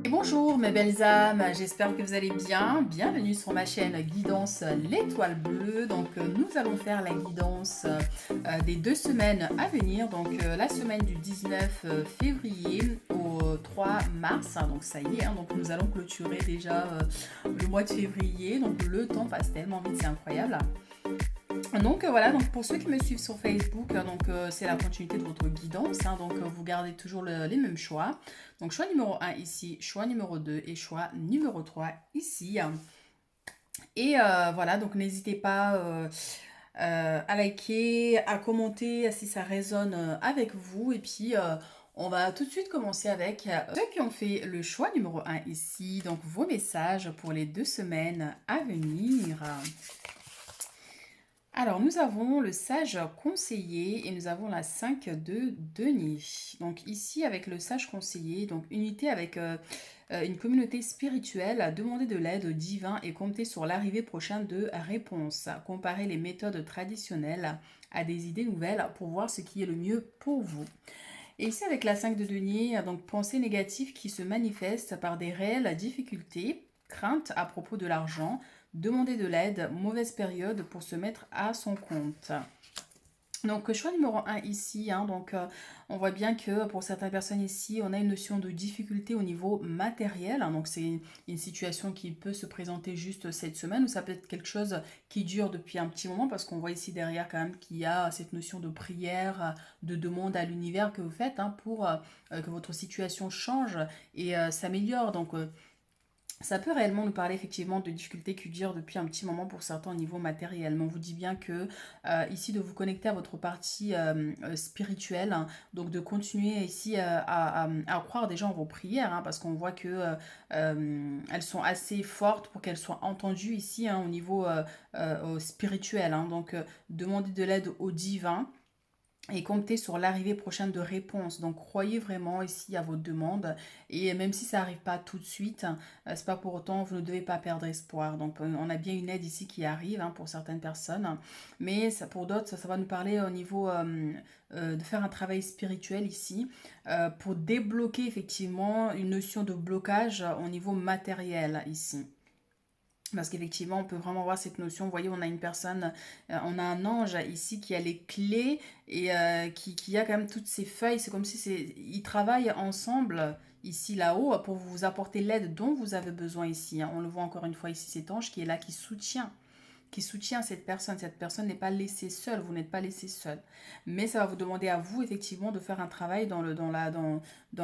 Et bonjour mes belles âmes, j'espère que vous allez bien. Bienvenue sur ma chaîne Guidance l'étoile bleue. Nous allons faire la guidance des 2 semaines à venir. La semaine du 19 février au 3 mars. Donc ça y est, donc nous allons clôturer déjà le mois de février. Donc le temps passe tellement vite, c'est incroyable. Voilà, donc pour ceux qui me suivent sur Facebook, c'est la continuité de votre guidance, vous gardez toujours les mêmes choix. Donc choix numéro 1 ici, choix numéro 2 et choix numéro 3 ici. Voilà, donc n'hésitez pas à liker, à commenter si ça résonne avec vous. On va tout de suite commencer avec ceux qui ont fait le choix numéro 1 ici, donc vos messages pour les 2 semaines à venir. Alors, nous avons le sage conseiller et nous avons la 5 de denier. Donc ici, avec le sage conseiller, donc unité avec une communauté spirituelle, demander de l'aide au divin et compter sur l'arrivée prochaine de réponses. Comparer les méthodes traditionnelles à des idées nouvelles pour voir ce qui est le mieux pour vous. Et ici, avec la 5 de denier, donc pensée négative qui se manifeste par des réelles difficultés, craintes à propos de l'argent, demander de l'aide, mauvaise période pour se mettre à son compte. Donc choix numéro 1 ici, on voit bien que pour certaines personnes ici, on a une notion de difficulté au niveau matériel. Donc c'est une situation qui peut se présenter juste cette semaine ou ça peut être quelque chose qui dure depuis un petit moment parce qu'on voit ici derrière quand même qu'il y a cette notion de prière, de demande à l'univers que vous faites pour que votre situation change et s'améliore. Ça peut réellement nous parler effectivement de difficultés qui durent depuis un petit moment pour certains au niveau matériel. Mais on vous dit bien que ici de vous connecter à votre partie spirituelle, donc de continuer ici à croire déjà en vos prières, parce qu'on voit que elles sont assez fortes pour qu'elles soient entendues ici au niveau spirituel. Demander de l'aide au divin et comptez sur l'arrivée prochaine de réponses. Donc croyez vraiment ici à votre demande et même si ça n'arrive pas tout de suite, c'est pas pour autant vous ne devez pas perdre espoir. Donc on a bien une aide ici qui arrive pour certaines personnes, mais ça, pour d'autres ça va nous parler au niveau de faire un travail spirituel ici pour débloquer effectivement une notion de blocage au niveau matériel ici. Parce qu'effectivement, on peut vraiment voir cette notion. Vous voyez, on a une personne, on a un ange ici qui a les clés et qui a quand même toutes ces feuilles. C'est comme si ils travaillent ensemble ici, là-haut, pour vous apporter l'aide dont vous avez besoin ici. On le voit encore une fois ici, cet ange qui est là, qui soutient cette personne. Cette personne n'est pas laissée seule, vous n'êtes pas laissé seul. Mais ça va vous demander à vous, effectivement, de faire un travail dans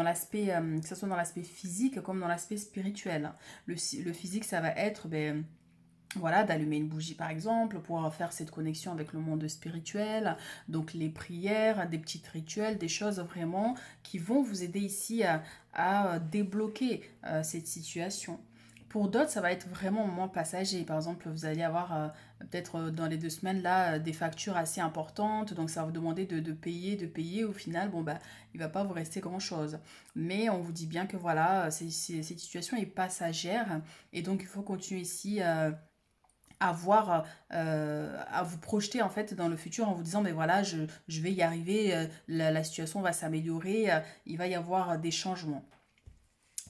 l'aspect, que ce soit dans l'aspect physique comme dans l'aspect spirituel. Le physique, ça va être, voilà, d'allumer une bougie par exemple, pour faire cette connexion avec le monde spirituel, donc les prières, des petits rituels, des choses vraiment qui vont vous aider ici à débloquer cette situation. Pour d'autres, ça va être vraiment moins passager. Par exemple, vous allez avoir peut-être dans les 2 semaines là des factures assez importantes, donc ça va vous demander de payer, de payer. Au final, il va pas vous rester grand-chose. Mais on vous dit bien que voilà, cette situation est passagère et donc il faut continuer ici à vous projeter en fait dans le futur en vous disant mais voilà je vais y arriver, la situation va s'améliorer, il va y avoir des changements.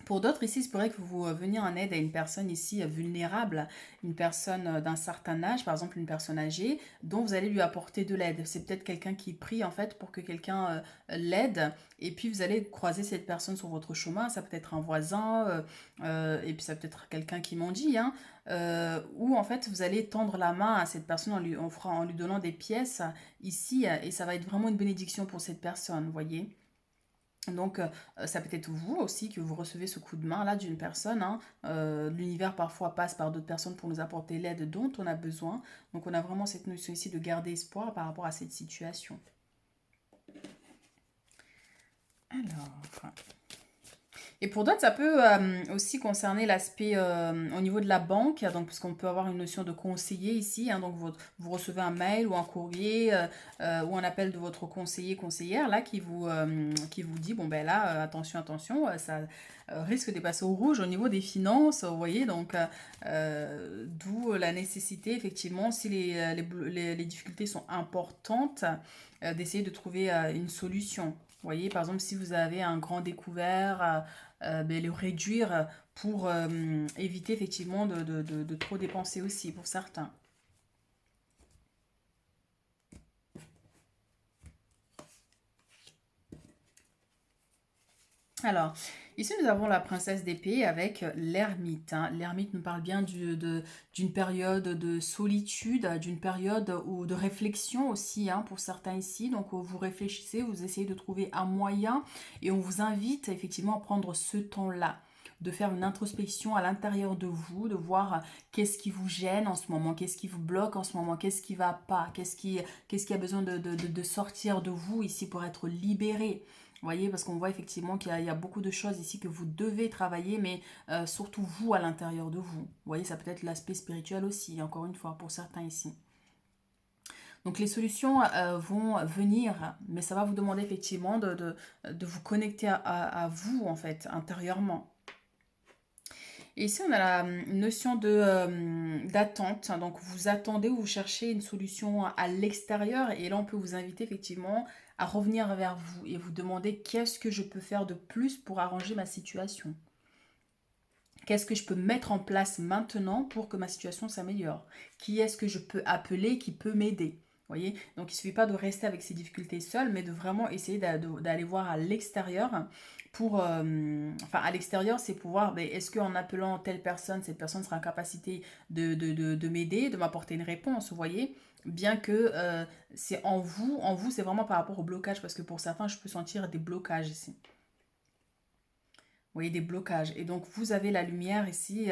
Pour d'autres ici, c'est pourrait que vous veniez en aide à une personne ici vulnérable, une personne d'un certain âge, par exemple une personne âgée, dont vous allez lui apporter de l'aide. C'est peut-être quelqu'un qui prie en fait pour que quelqu'un l'aide, et puis vous allez croiser cette personne sur votre chemin. Ça peut être un voisin, et puis ça peut être quelqu'un qui mendie, ou en fait vous allez tendre la main à cette personne en lui donnant des pièces ici, et ça va être vraiment une bénédiction pour cette personne, vous voyez. Ça peut être vous aussi que vous recevez ce coup de main là d'une personne. L'univers parfois passe par d'autres personnes pour nous apporter l'aide dont on a besoin. Donc on a vraiment cette notion ici de garder espoir par rapport à cette situation. Alors, et pour d'autres, ça peut aussi concerner l'aspect au niveau de la banque, donc parce qu'on peut avoir une notion de conseiller ici, donc vous recevez un mail ou un courrier ou un appel de votre conseiller, conseillère, là, qui vous dit, bon ben là, attention, attention, ça risque de passer au rouge au niveau des finances, vous voyez, d'où la nécessité, effectivement, si les difficultés sont importantes, d'essayer de trouver une solution. Vous voyez, par exemple, si vous avez un grand découvert, ben, le réduire pour éviter effectivement de trop dépenser aussi pour certains. Alors, ici nous avons la princesse d'épée avec l'ermite, hein. L'ermite nous parle bien d'une période de solitude, d'une période ou de réflexion aussi, hein, pour certains ici. Donc vous réfléchissez, vous essayez de trouver un moyen et on vous invite effectivement à prendre ce temps-là, de faire une introspection à l'intérieur de vous, de voir qu'est-ce qui vous gêne en ce moment, qu'est-ce qui vous bloque en ce moment, qu'est-ce qui va pas, qu'est-ce qui a besoin de sortir de vous ici pour être libéré. Vous voyez, parce qu'on voit effectivement qu'il y a beaucoup de choses ici que vous devez travailler, mais surtout vous à l'intérieur de vous. Vous voyez, ça peut être l'aspect spirituel aussi, encore une fois, pour certains ici. Donc les solutions vont venir, mais ça va vous demander effectivement de vous connecter à vous, en fait, intérieurement. Et ici, on a la notion d'attente. Donc, vous attendez ou vous cherchez une solution à l'extérieur. Et là, on peut vous inviter effectivement à revenir vers vous et vous demander qu'est-ce que je peux faire de plus pour arranger ma situation. Qu'est-ce que je peux mettre en place maintenant pour que ma situation s'améliore? Qui est-ce que je peux appeler qui peut m'aider? Vous voyez? Donc il ne suffit pas de rester avec ces difficultés seul, mais de vraiment essayer d'aller voir à l'extérieur pour... enfin, à l'extérieur, c'est pouvoir... Ben, est-ce qu'en appelant telle personne, cette personne sera en capacité de m'aider, de m'apporter une réponse, vous voyez? Bien que c'est en vous, c'est vraiment par rapport au blocage, parce que pour certains, je peux sentir des blocages ici. Vous voyez des blocages. Et donc, vous avez la lumière ici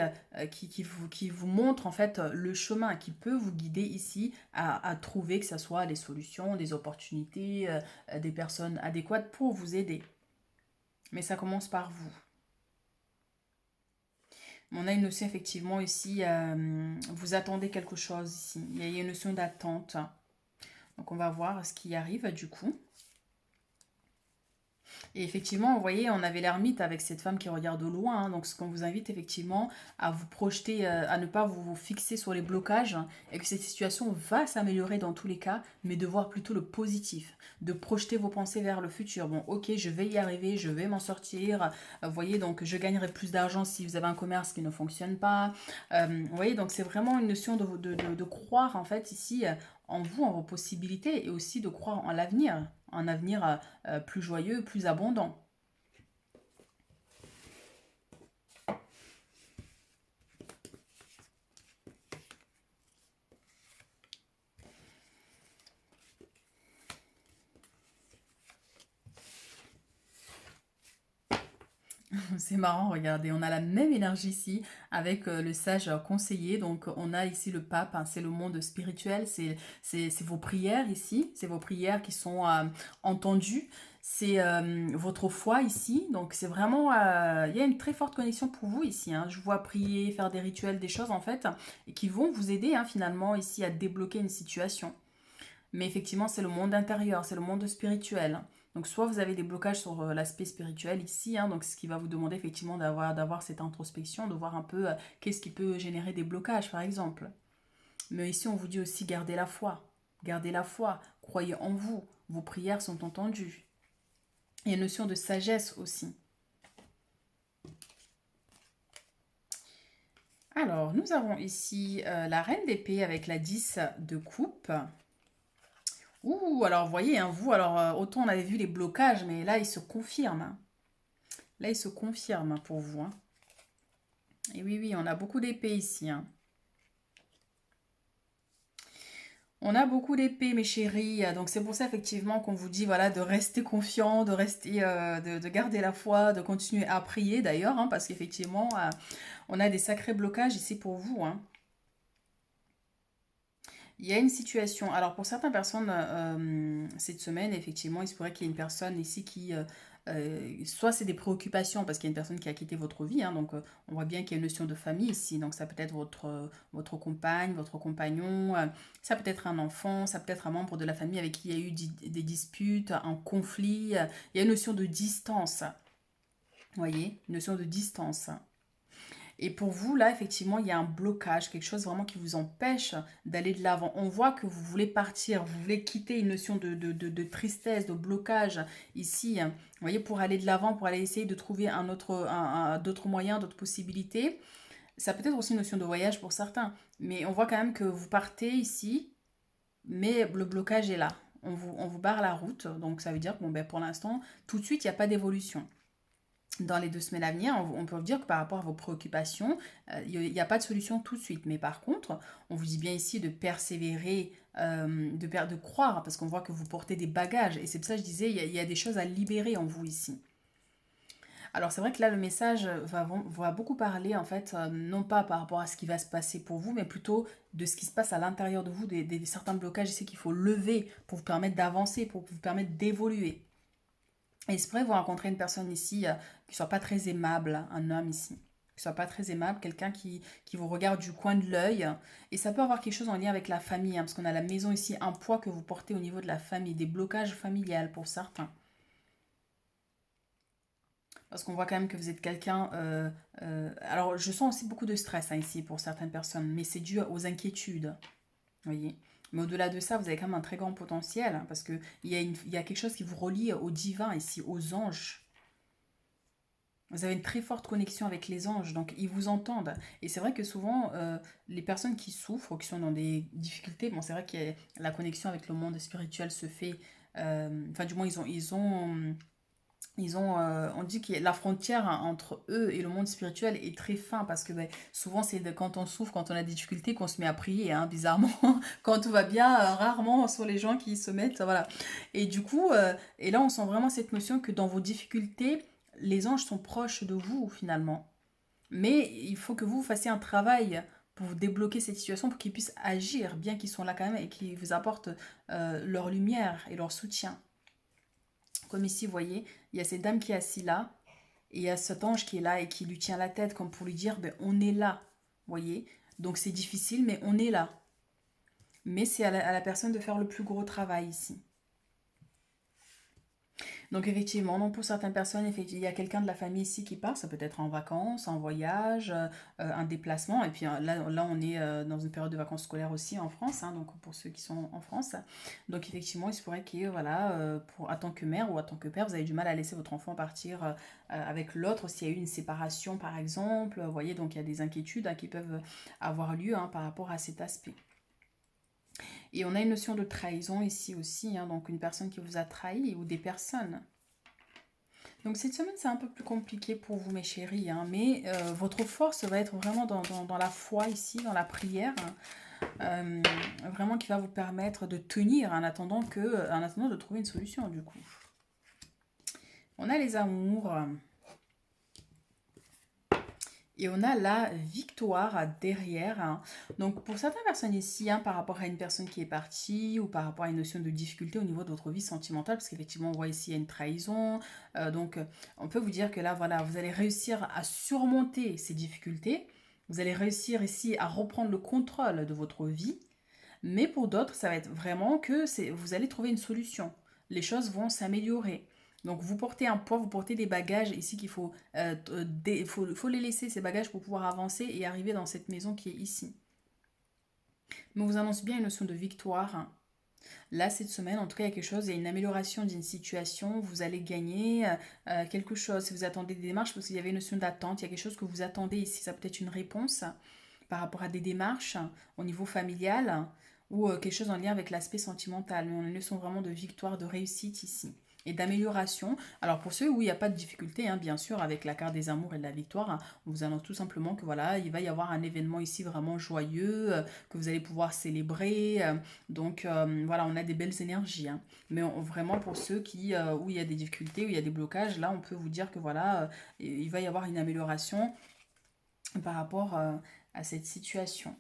qui vous montre en fait le chemin qui peut vous guider ici à trouver que ce soit des solutions, des opportunités, des personnes adéquates pour vous aider. Mais ça commence par vous. On a une notion effectivement ici, vous attendez quelque chose ici. Il y a une notion d'attente. Donc, on va voir ce qui arrive du coup. Et effectivement, vous voyez, on avait l'ermite avec cette femme qui regarde au loin, hein. Donc, ce qu'on vous invite effectivement à vous projeter, à ne pas vous fixer sur les blocages, hein, et que cette situation va s'améliorer dans tous les cas, mais de voir plutôt le positif, de projeter vos pensées vers le futur. Bon, ok, je vais y arriver, je vais m'en sortir. Vous voyez, donc je gagnerai plus d'argent si vous avez un commerce qui ne fonctionne pas. Vous voyez, donc c'est vraiment une notion de croire en fait ici en vous, en vos possibilités, et aussi de croire en l'avenir, un avenir plus joyeux, plus abondant. C'est marrant, regardez, on a la même énergie ici avec le sage conseiller. Donc, on a ici le pape, hein, c'est le monde spirituel, c'est vos prières ici, c'est vos prières qui sont entendues. C'est votre foi ici, donc c'est vraiment, il y a une très forte connexion pour vous ici, hein. Je vois prier, faire des rituels, des choses en fait, et qui vont vous aider, hein, finalement ici à débloquer une situation. Mais effectivement, c'est le monde intérieur, c'est le monde spirituel. Donc soit vous avez des blocages sur l'aspect spirituel ici, hein, donc ce qui va vous demander effectivement d'avoir cette introspection, de voir un peu qu'est-ce qui peut générer des blocages par exemple. Mais ici on vous dit aussi gardez la foi, croyez en vous, vos prières sont entendues. Il y a une notion de sagesse aussi. Alors nous avons ici la reine d'épée avec la 10 de coupe. Ouh, alors vous voyez, hein, vous, alors autant on avait vu les blocages, mais là, ils se confirment, hein. Là, ils se confirment pour vous, hein. Et oui, oui, on a beaucoup d'épées ici, hein. On a beaucoup d'épées, mes chéris. Donc c'est pour ça effectivement qu'on vous dit voilà de rester confiant, de rester, de garder la foi, de continuer à prier d'ailleurs, hein, parce qu'effectivement on a des sacrés blocages ici pour vous, hein. Il y a une situation. Alors pour certaines personnes, cette semaine, effectivement, il se pourrait qu'il y ait une personne ici qui, soit c'est des préoccupations parce qu'il y a une personne qui a quitté votre vie, hein, donc on voit bien qu'il y a une notion de famille ici. Donc ça peut être votre compagne, votre compagnon, ça peut être un enfant, ça peut être un membre de la famille avec qui il y a eu des disputes, un conflit. Il y a une notion de distance. Vous voyez, une notion de distance. Et pour vous, là, effectivement, il y a un blocage, quelque chose vraiment qui vous empêche d'aller de l'avant. On voit que vous voulez partir, vous voulez quitter une notion de tristesse, de blocage ici, hein. Vous voyez, pour aller de l'avant, pour aller essayer de trouver d'autres moyens, d'autres possibilités. Ça peut être aussi une notion de voyage pour certains, mais on voit quand même que vous partez ici, mais le blocage est là. On vous barre la route, donc ça veut dire que bon, ben, pour l'instant, tout de suite, il n'y a pas d'évolution. Dans les 2 semaines à venir, on peut vous dire que par rapport à vos préoccupations, il n'y a pas de solution tout de suite. Mais par contre, on vous dit bien ici de persévérer, de croire, parce qu'on voit que vous portez des bagages. Et c'est pour ça que je disais, il y a des choses à libérer en vous ici. Alors c'est vrai que là, le message va beaucoup parler, en fait, non pas par rapport à ce qui va se passer pour vous, mais plutôt de ce qui se passe à l'intérieur de vous, certains blocages ici qu'il faut lever pour vous permettre d'avancer, pour vous permettre d'évoluer. Et il se pourrait vous rencontrer une personne ici qui soit pas très aimable, un homme ici, qui soit pas très aimable, quelqu'un qui vous regarde du coin de l'œil. Et ça peut avoir quelque chose en lien avec la famille, hein, parce qu'on a la maison ici, un poids que vous portez au niveau de la famille, des blocages familiales pour certains. Parce qu'on voit quand même que vous êtes quelqu'un... alors, je sens aussi beaucoup de stress, hein, ici pour certaines personnes, mais c'est dû aux inquiétudes. Vous voyez. Mais au-delà de ça, vous avez quand même un très grand potentiel, hein, parce qu'il y a quelque chose qui vous relie au divin ici, aux anges. Vous avez une très forte connexion avec les anges, donc ils vous entendent. Et c'est vrai que souvent, les personnes qui souffrent, qui sont dans des difficultés, bon, c'est vrai que la connexion avec le monde spirituel se fait. Enfin, du moins, on dit que la frontière, hein, entre eux et le monde spirituel est très fin parce que ben, souvent c'est quand on souffre, quand on a des difficultés qu'on se met à prier, hein, bizarrement. Quand tout va bien, rarement sont les gens qui se mettent, voilà. Et du coup, et là on sent vraiment cette notion que dans vos difficultés, les anges sont proches de vous finalement. Mais il faut que vous fassiez un travail pour vous débloquer cette situation, pour qu'ils puissent agir, bien qu'ils sont là quand même et qu'ils vous apportent leur lumière et leur soutien. Comme ici, vous voyez, il y a cette dame qui est assise là, et il y a cet ange qui est là et qui lui tient la tête, comme pour lui dire, ben, on est là, vous voyez. Donc c'est difficile, mais on est là. Mais c'est à la personne de faire le plus gros travail ici. Donc effectivement, donc pour certaines personnes, il y a quelqu'un de la famille ici qui part, ça peut être en vacances, en voyage, un déplacement. Et puis là on est dans une période de vacances scolaires aussi en France, hein, donc pour ceux qui sont en France. Donc effectivement, il se pourrait que voilà, en tant que mère ou en tant que père, vous avez du mal à laisser votre enfant partir avec l'autre s'il y a eu une séparation par exemple. Vous voyez, donc il y a des inquiétudes, hein, qui peuvent avoir lieu, hein, par rapport à cet aspect. Et on a une notion de trahison ici aussi, hein, donc une personne qui vous a trahi ou des personnes. Donc cette semaine, c'est un peu plus compliqué pour vous, mes chéris, hein, mais votre force va être vraiment dans la foi ici, dans la prière, hein, vraiment qui va vous permettre de tenir en attendant de trouver une solution, du coup. On a les amours. Et on a la victoire derrière, hein. Donc pour certaines personnes ici, hein, par rapport à une personne qui est partie ou par rapport à une notion de difficulté au niveau de votre vie sentimentale, parce qu'effectivement on voit ici il y a une trahison, on peut vous dire que là voilà, vous allez réussir à surmonter ces difficultés, vous allez réussir ici à reprendre le contrôle de votre vie, mais pour d'autres ça va être vraiment que vous allez trouver une solution, les choses vont s'améliorer. Donc vous portez un poids, vous portez des bagages ici qu'il faut, faut les laisser, ces bagages, pour pouvoir avancer et arriver dans cette maison qui est ici. Mais on vous annonce bien une notion de victoire, hein. Là, cette semaine, en tout cas, il y a quelque chose, il y a une amélioration d'une situation, vous allez gagner quelque chose. Si vous attendez des démarches, parce qu'il y avait une notion d'attente, il y a quelque chose que vous attendez ici, ça peut être une réponse par rapport à des démarches au niveau familial ou quelque chose en lien avec l'aspect sentimental. Mais on a une leçon vraiment de victoire, de réussite ici et d'amélioration. Alors pour ceux où il n'y a pas de difficulté, hein, bien sûr, avec la carte des amours et de la victoire, hein, on vous annonce tout simplement que voilà, il va y avoir un événement ici vraiment joyeux, que vous allez pouvoir célébrer. Voilà, on a des belles énergies, hein. Mais vraiment pour ceux où il y a des difficultés, où il y a des blocages, là on peut vous dire que voilà, il va y avoir une amélioration par rapport à cette situation.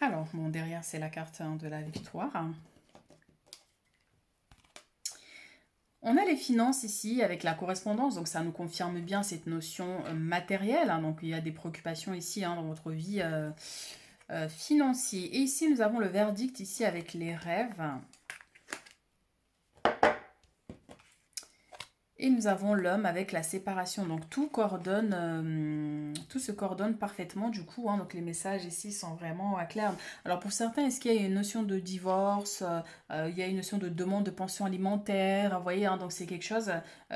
Alors, bon, derrière, c'est la carte, hein, de la victoire. On a les finances ici avec la correspondance, donc ça nous confirme bien cette notion matérielle, hein. Donc il y a des préoccupations ici hein, dans votre vie financière. Et ici, nous avons le verdict ici avec les rêves. Et nous avons l'homme avec la séparation. Donc tout coordonne, tout se coordonne parfaitement du coup, hein. Donc les messages ici sont vraiment clairs. Alors pour certains, est-ce qu'il y a une notion de divorce, il y a une notion de demande de pension alimentaire, vous voyez, hein. Donc c'est quelque chose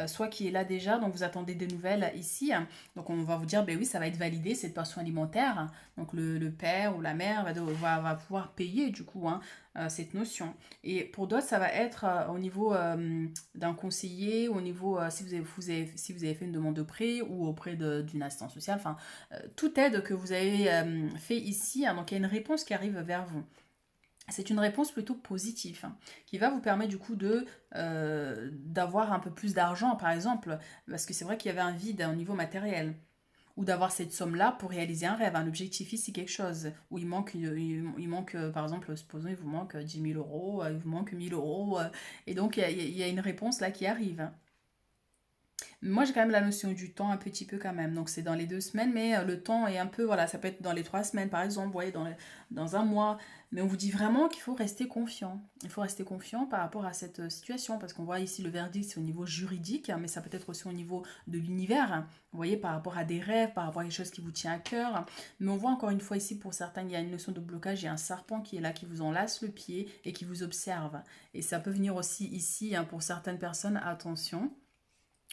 soit qui est là déjà, donc vous attendez des nouvelles ici, hein. Donc on va vous dire, ben oui, ça va être validé cette pension alimentaire. Donc le père ou la mère va pouvoir payer du coup hein, cette notion. Et pour d'autres, ça va être au niveau d'un conseiller, au niveau si vous avez fait une demande de prêt ou auprès d'une assistance sociale, enfin, toute aide que vous avez fait ici, hein, donc il y a une réponse qui arrive vers vous. C'est une réponse plutôt positive hein, qui va vous permettre du coup d'avoir un peu plus d'argent par exemple, parce que c'est vrai qu'il y avait un vide au niveau matériel ou d'avoir cette somme-là pour réaliser un rêve, un objectif ici, quelque chose, où il manque par exemple, supposons, il vous manque 10 000 euros, il vous manque 1 000 euros, et donc il y a une réponse là qui arrive. Moi, j'ai quand même la notion du temps un petit peu quand même. Donc, c'est dans les 2 semaines, mais le temps est un peu, voilà, ça peut être dans les 3 semaines, par exemple, vous voyez, dans un mois. Mais on vous dit vraiment qu'il faut rester confiant. Il faut rester confiant par rapport à cette situation, parce qu'on voit ici le verdict, c'est au niveau juridique, hein, mais ça peut être aussi au niveau de l'univers. Hein. Vous voyez, par rapport à des rêves, par rapport à quelque chose qui vous tient à cœur. Mais on voit encore une fois ici, pour certains, il y a une notion de blocage, il y a un serpent qui est là, qui vous enlace le pied et qui vous observe. Et ça peut venir aussi ici, hein, pour certaines personnes, attention.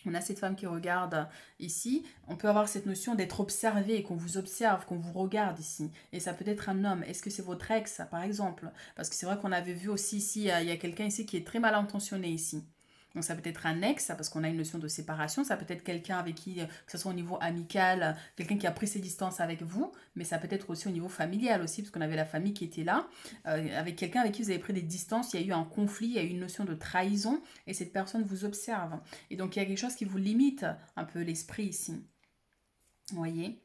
On a cette femme qui regarde ici. On peut avoir cette notion d'être observé, qu'on vous observe, qu'on vous regarde ici. Et ça peut être un homme. Est-ce que c'est votre ex, par exemple? Parce que c'est vrai qu'on avait vu aussi ici, il y a quelqu'un ici qui est très mal intentionné ici. Donc ça peut être un ex, parce qu'on a une notion de séparation. Ça peut être quelqu'un avec qui, que ce soit au niveau amical, quelqu'un qui a pris ses distances avec vous. Mais ça peut être aussi au niveau familial aussi, parce qu'on avait la famille qui était là. Avec quelqu'un avec qui vous avez pris des distances, il y a eu un conflit, il y a eu une notion de trahison. Et cette personne vous observe. Et donc il y a quelque chose qui vous limite un peu l'esprit ici. Vous voyez?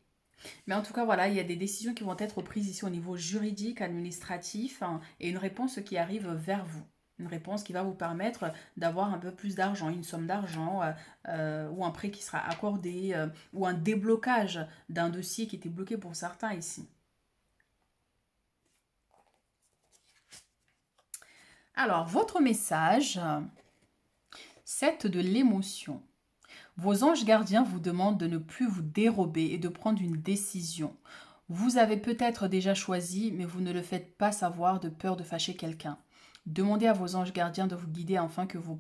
Mais en tout cas, voilà, il y a des décisions qui vont être prises ici au niveau juridique, administratif, hein, et une réponse qui arrive vers vous. Une réponse qui va vous permettre d'avoir un peu plus d'argent, une somme d'argent, ou un prêt qui sera accordé, ou un déblocage d'un dossier qui était bloqué pour certains ici. Alors, votre message, 7 de l'émotion. Vos anges gardiens vous demandent de ne plus vous dérober et de prendre une décision. Vous avez peut-être déjà choisi, mais vous ne le faites pas savoir de peur de fâcher quelqu'un. Demandez à vos anges gardiens de vous guider afin que vous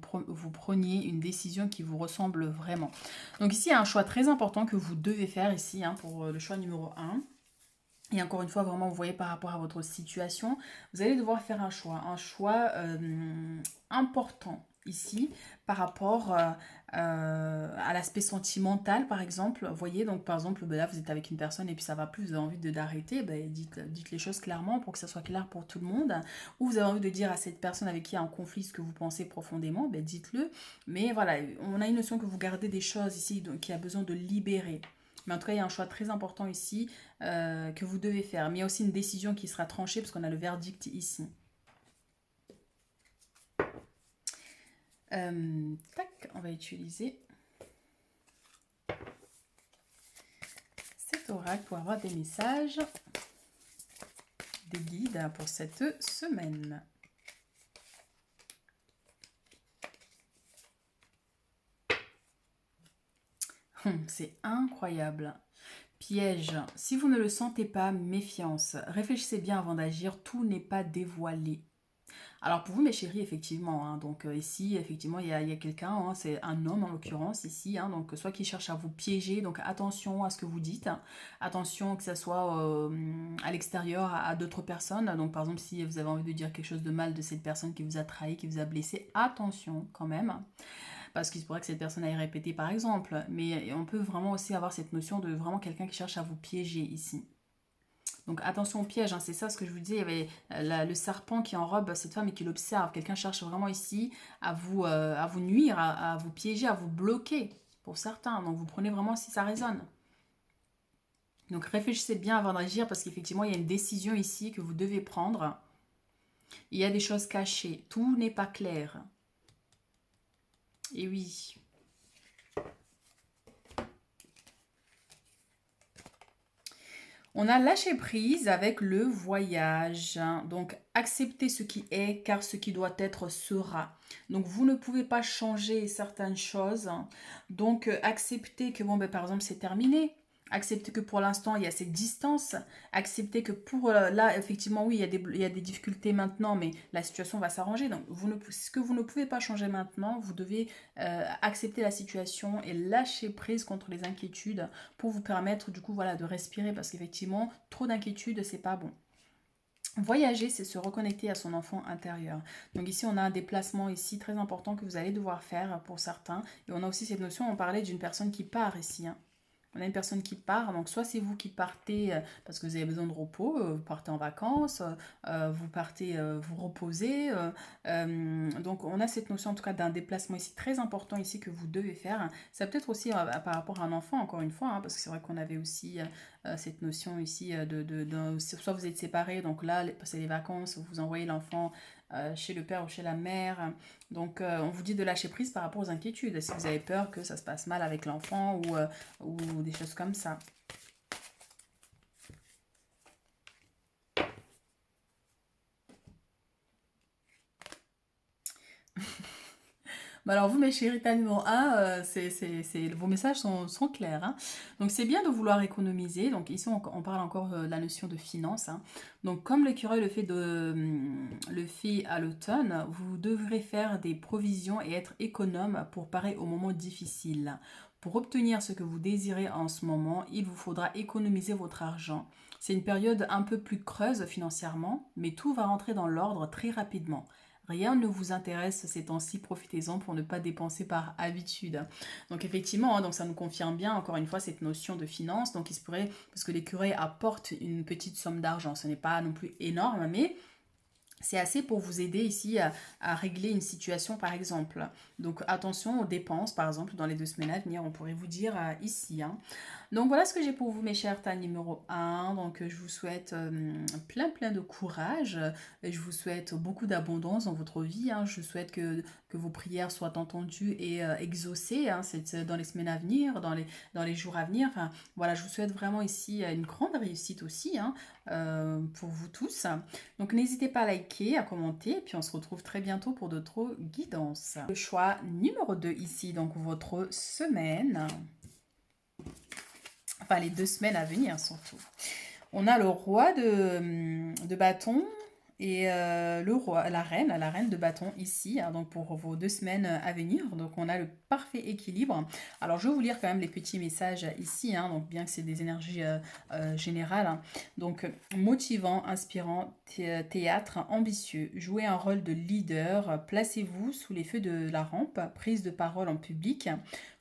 preniez une décision qui vous ressemble vraiment. Donc ici, il y a un choix très important que vous devez faire ici hein, pour le choix numéro 1. Et encore une fois, vraiment, vous voyez par rapport à votre situation, vous allez devoir faire un choix important ici par rapport à l'aspect sentimental, par exemple. Vous voyez, donc par exemple, ben là, vous êtes avec une personne et puis ça va plus, vous avez envie d'arrêter, ben, dites les choses clairement pour que ça soit clair pour tout le monde. Ou vous avez envie de dire à cette personne avec qui il y a un conflit ce que vous pensez profondément, ben, dites-le. Mais voilà, on a une notion que vous gardez des choses ici donc, qui a besoin de libérer. Mais en tout cas, il y a un choix très important ici que vous devez faire. Mais il y a aussi une décision qui sera tranchée parce qu'on a le verdict ici. Tac, on va utiliser cet oracle pour avoir des messages, des guides pour cette semaine. C'est incroyable. Piège. Si vous ne le sentez pas, méfiance. Réfléchissez bien avant d'agir, tout n'est pas dévoilé. Alors pour vous mes chéris, effectivement, hein, donc ici, effectivement, il y a quelqu'un, hein, c'est un homme en l'occurrence ici, hein, donc soit qui cherche à vous piéger, donc attention à ce que vous dites, hein, attention que ça soit à l'extérieur à d'autres personnes, donc par exemple si vous avez envie de dire quelque chose de mal de cette personne qui vous a trahi, qui vous a blessé, attention quand même. Parce qu'il se pourrait que cette personne aille répéter par exemple, mais on peut vraiment aussi avoir cette notion de vraiment quelqu'un qui cherche à vous piéger ici. Donc attention au piège, hein, c'est ça ce que je vous disais, il y avait le serpent qui enrobe cette femme et qui l'observe. Quelqu'un cherche vraiment ici à vous nuire, à vous piéger, à vous bloquer pour certains. Donc vous prenez vraiment si ça résonne. Donc réfléchissez bien avant d'agir parce qu'effectivement il y a une décision ici que vous devez prendre. Il y a des choses cachées, tout n'est pas clair. Et oui. On a lâché prise avec le voyage, hein. Donc, acceptez ce qui est, car ce qui doit être sera. Donc, vous ne pouvez pas changer certaines choses, hein. Donc, acceptez que, bon, ben, par exemple, c'est terminé. Acceptez que pour l'instant, il y a cette distance. Acceptez que pour là, effectivement, oui, il y a des difficultés maintenant, mais la situation va s'arranger. Donc, ce que vous ne pouvez pas changer maintenant, vous devez accepter la situation et lâcher prise contre les inquiétudes pour vous permettre du coup voilà de respirer parce qu'effectivement trop d'inquiétude c'est pas bon. Voyager, c'est se reconnecter à son enfant intérieur. Donc ici, on a un déplacement ici très important que vous allez devoir faire pour certains. Et on a aussi cette notion, on parlait d'une personne qui part ici, hein. On a une personne qui part, donc soit c'est vous qui partez parce que vous avez besoin de repos, vous partez en vacances, vous partez vous reposer. Donc on a cette notion en tout cas d'un déplacement ici très important ici que vous devez faire. Ça peut être aussi par rapport à un enfant encore une fois, hein, parce que c'est vrai qu'on avait aussi cette notion ici soit vous êtes séparés, donc là c'est les vacances, vous envoyez l'enfant chez le père ou chez la mère. Donc on vous dit de lâcher prise par rapport aux inquiétudes. Si vous avez peur que ça se passe mal avec l'enfant ou des choses comme ça. Bah alors vous, mes chéris, numéro 1, vos messages sont clairs, hein. Donc c'est bien de vouloir économiser. Donc ici, on parle encore de la notion de finance, hein. Donc comme l'écureuil le fait à l'automne, vous devrez faire des provisions et être économe pour parer aux moments difficiles. Pour obtenir ce que vous désirez en ce moment, il vous faudra économiser votre argent. C'est une période un peu plus creuse financièrement, mais tout va rentrer dans l'ordre très rapidement. Rien ne vous intéresse ces temps-ci, profitez-en pour ne pas dépenser par habitude. Donc effectivement, hein, donc ça nous confirme bien encore une fois cette notion de finance. Donc il se pourrait, parce que l'écureuil apporte une petite somme d'argent, ce n'est pas non plus énorme, mais c'est assez pour vous aider ici à régler une situation par exemple. Donc attention aux dépenses par exemple dans les 2 semaines à venir, on pourrait vous dire ici, hein. Donc voilà ce que j'ai pour vous mes chers tas numéro 1. Donc je vous souhaite plein de courage. Et je vous souhaite beaucoup d'abondance dans votre vie, hein. Je souhaite que vos prières soient entendues et exaucées, hein. C'est dans les semaines à venir, dans les jours à venir. Enfin voilà, je vous souhaite vraiment ici une grande réussite aussi, hein, pour vous tous. Donc n'hésitez pas à liker, à commenter, et puis on se retrouve très bientôt pour d'autres guidances. Le choix numéro 2 ici, donc votre semaine, enfin les 2 semaines à venir surtout. On a le roi de bâton et le roi, la reine de bâton ici, hein, donc pour vos 2 semaines à venir. Donc on a le parfait équilibre. Alors je vais vous lire quand même les petits messages ici, hein, donc bien que c'est des énergies générales, hein. Donc motivant, inspirant, théâtre, ambitieux, jouez un rôle de leader, placez-vous sous les feux de la rampe, prise de parole en public.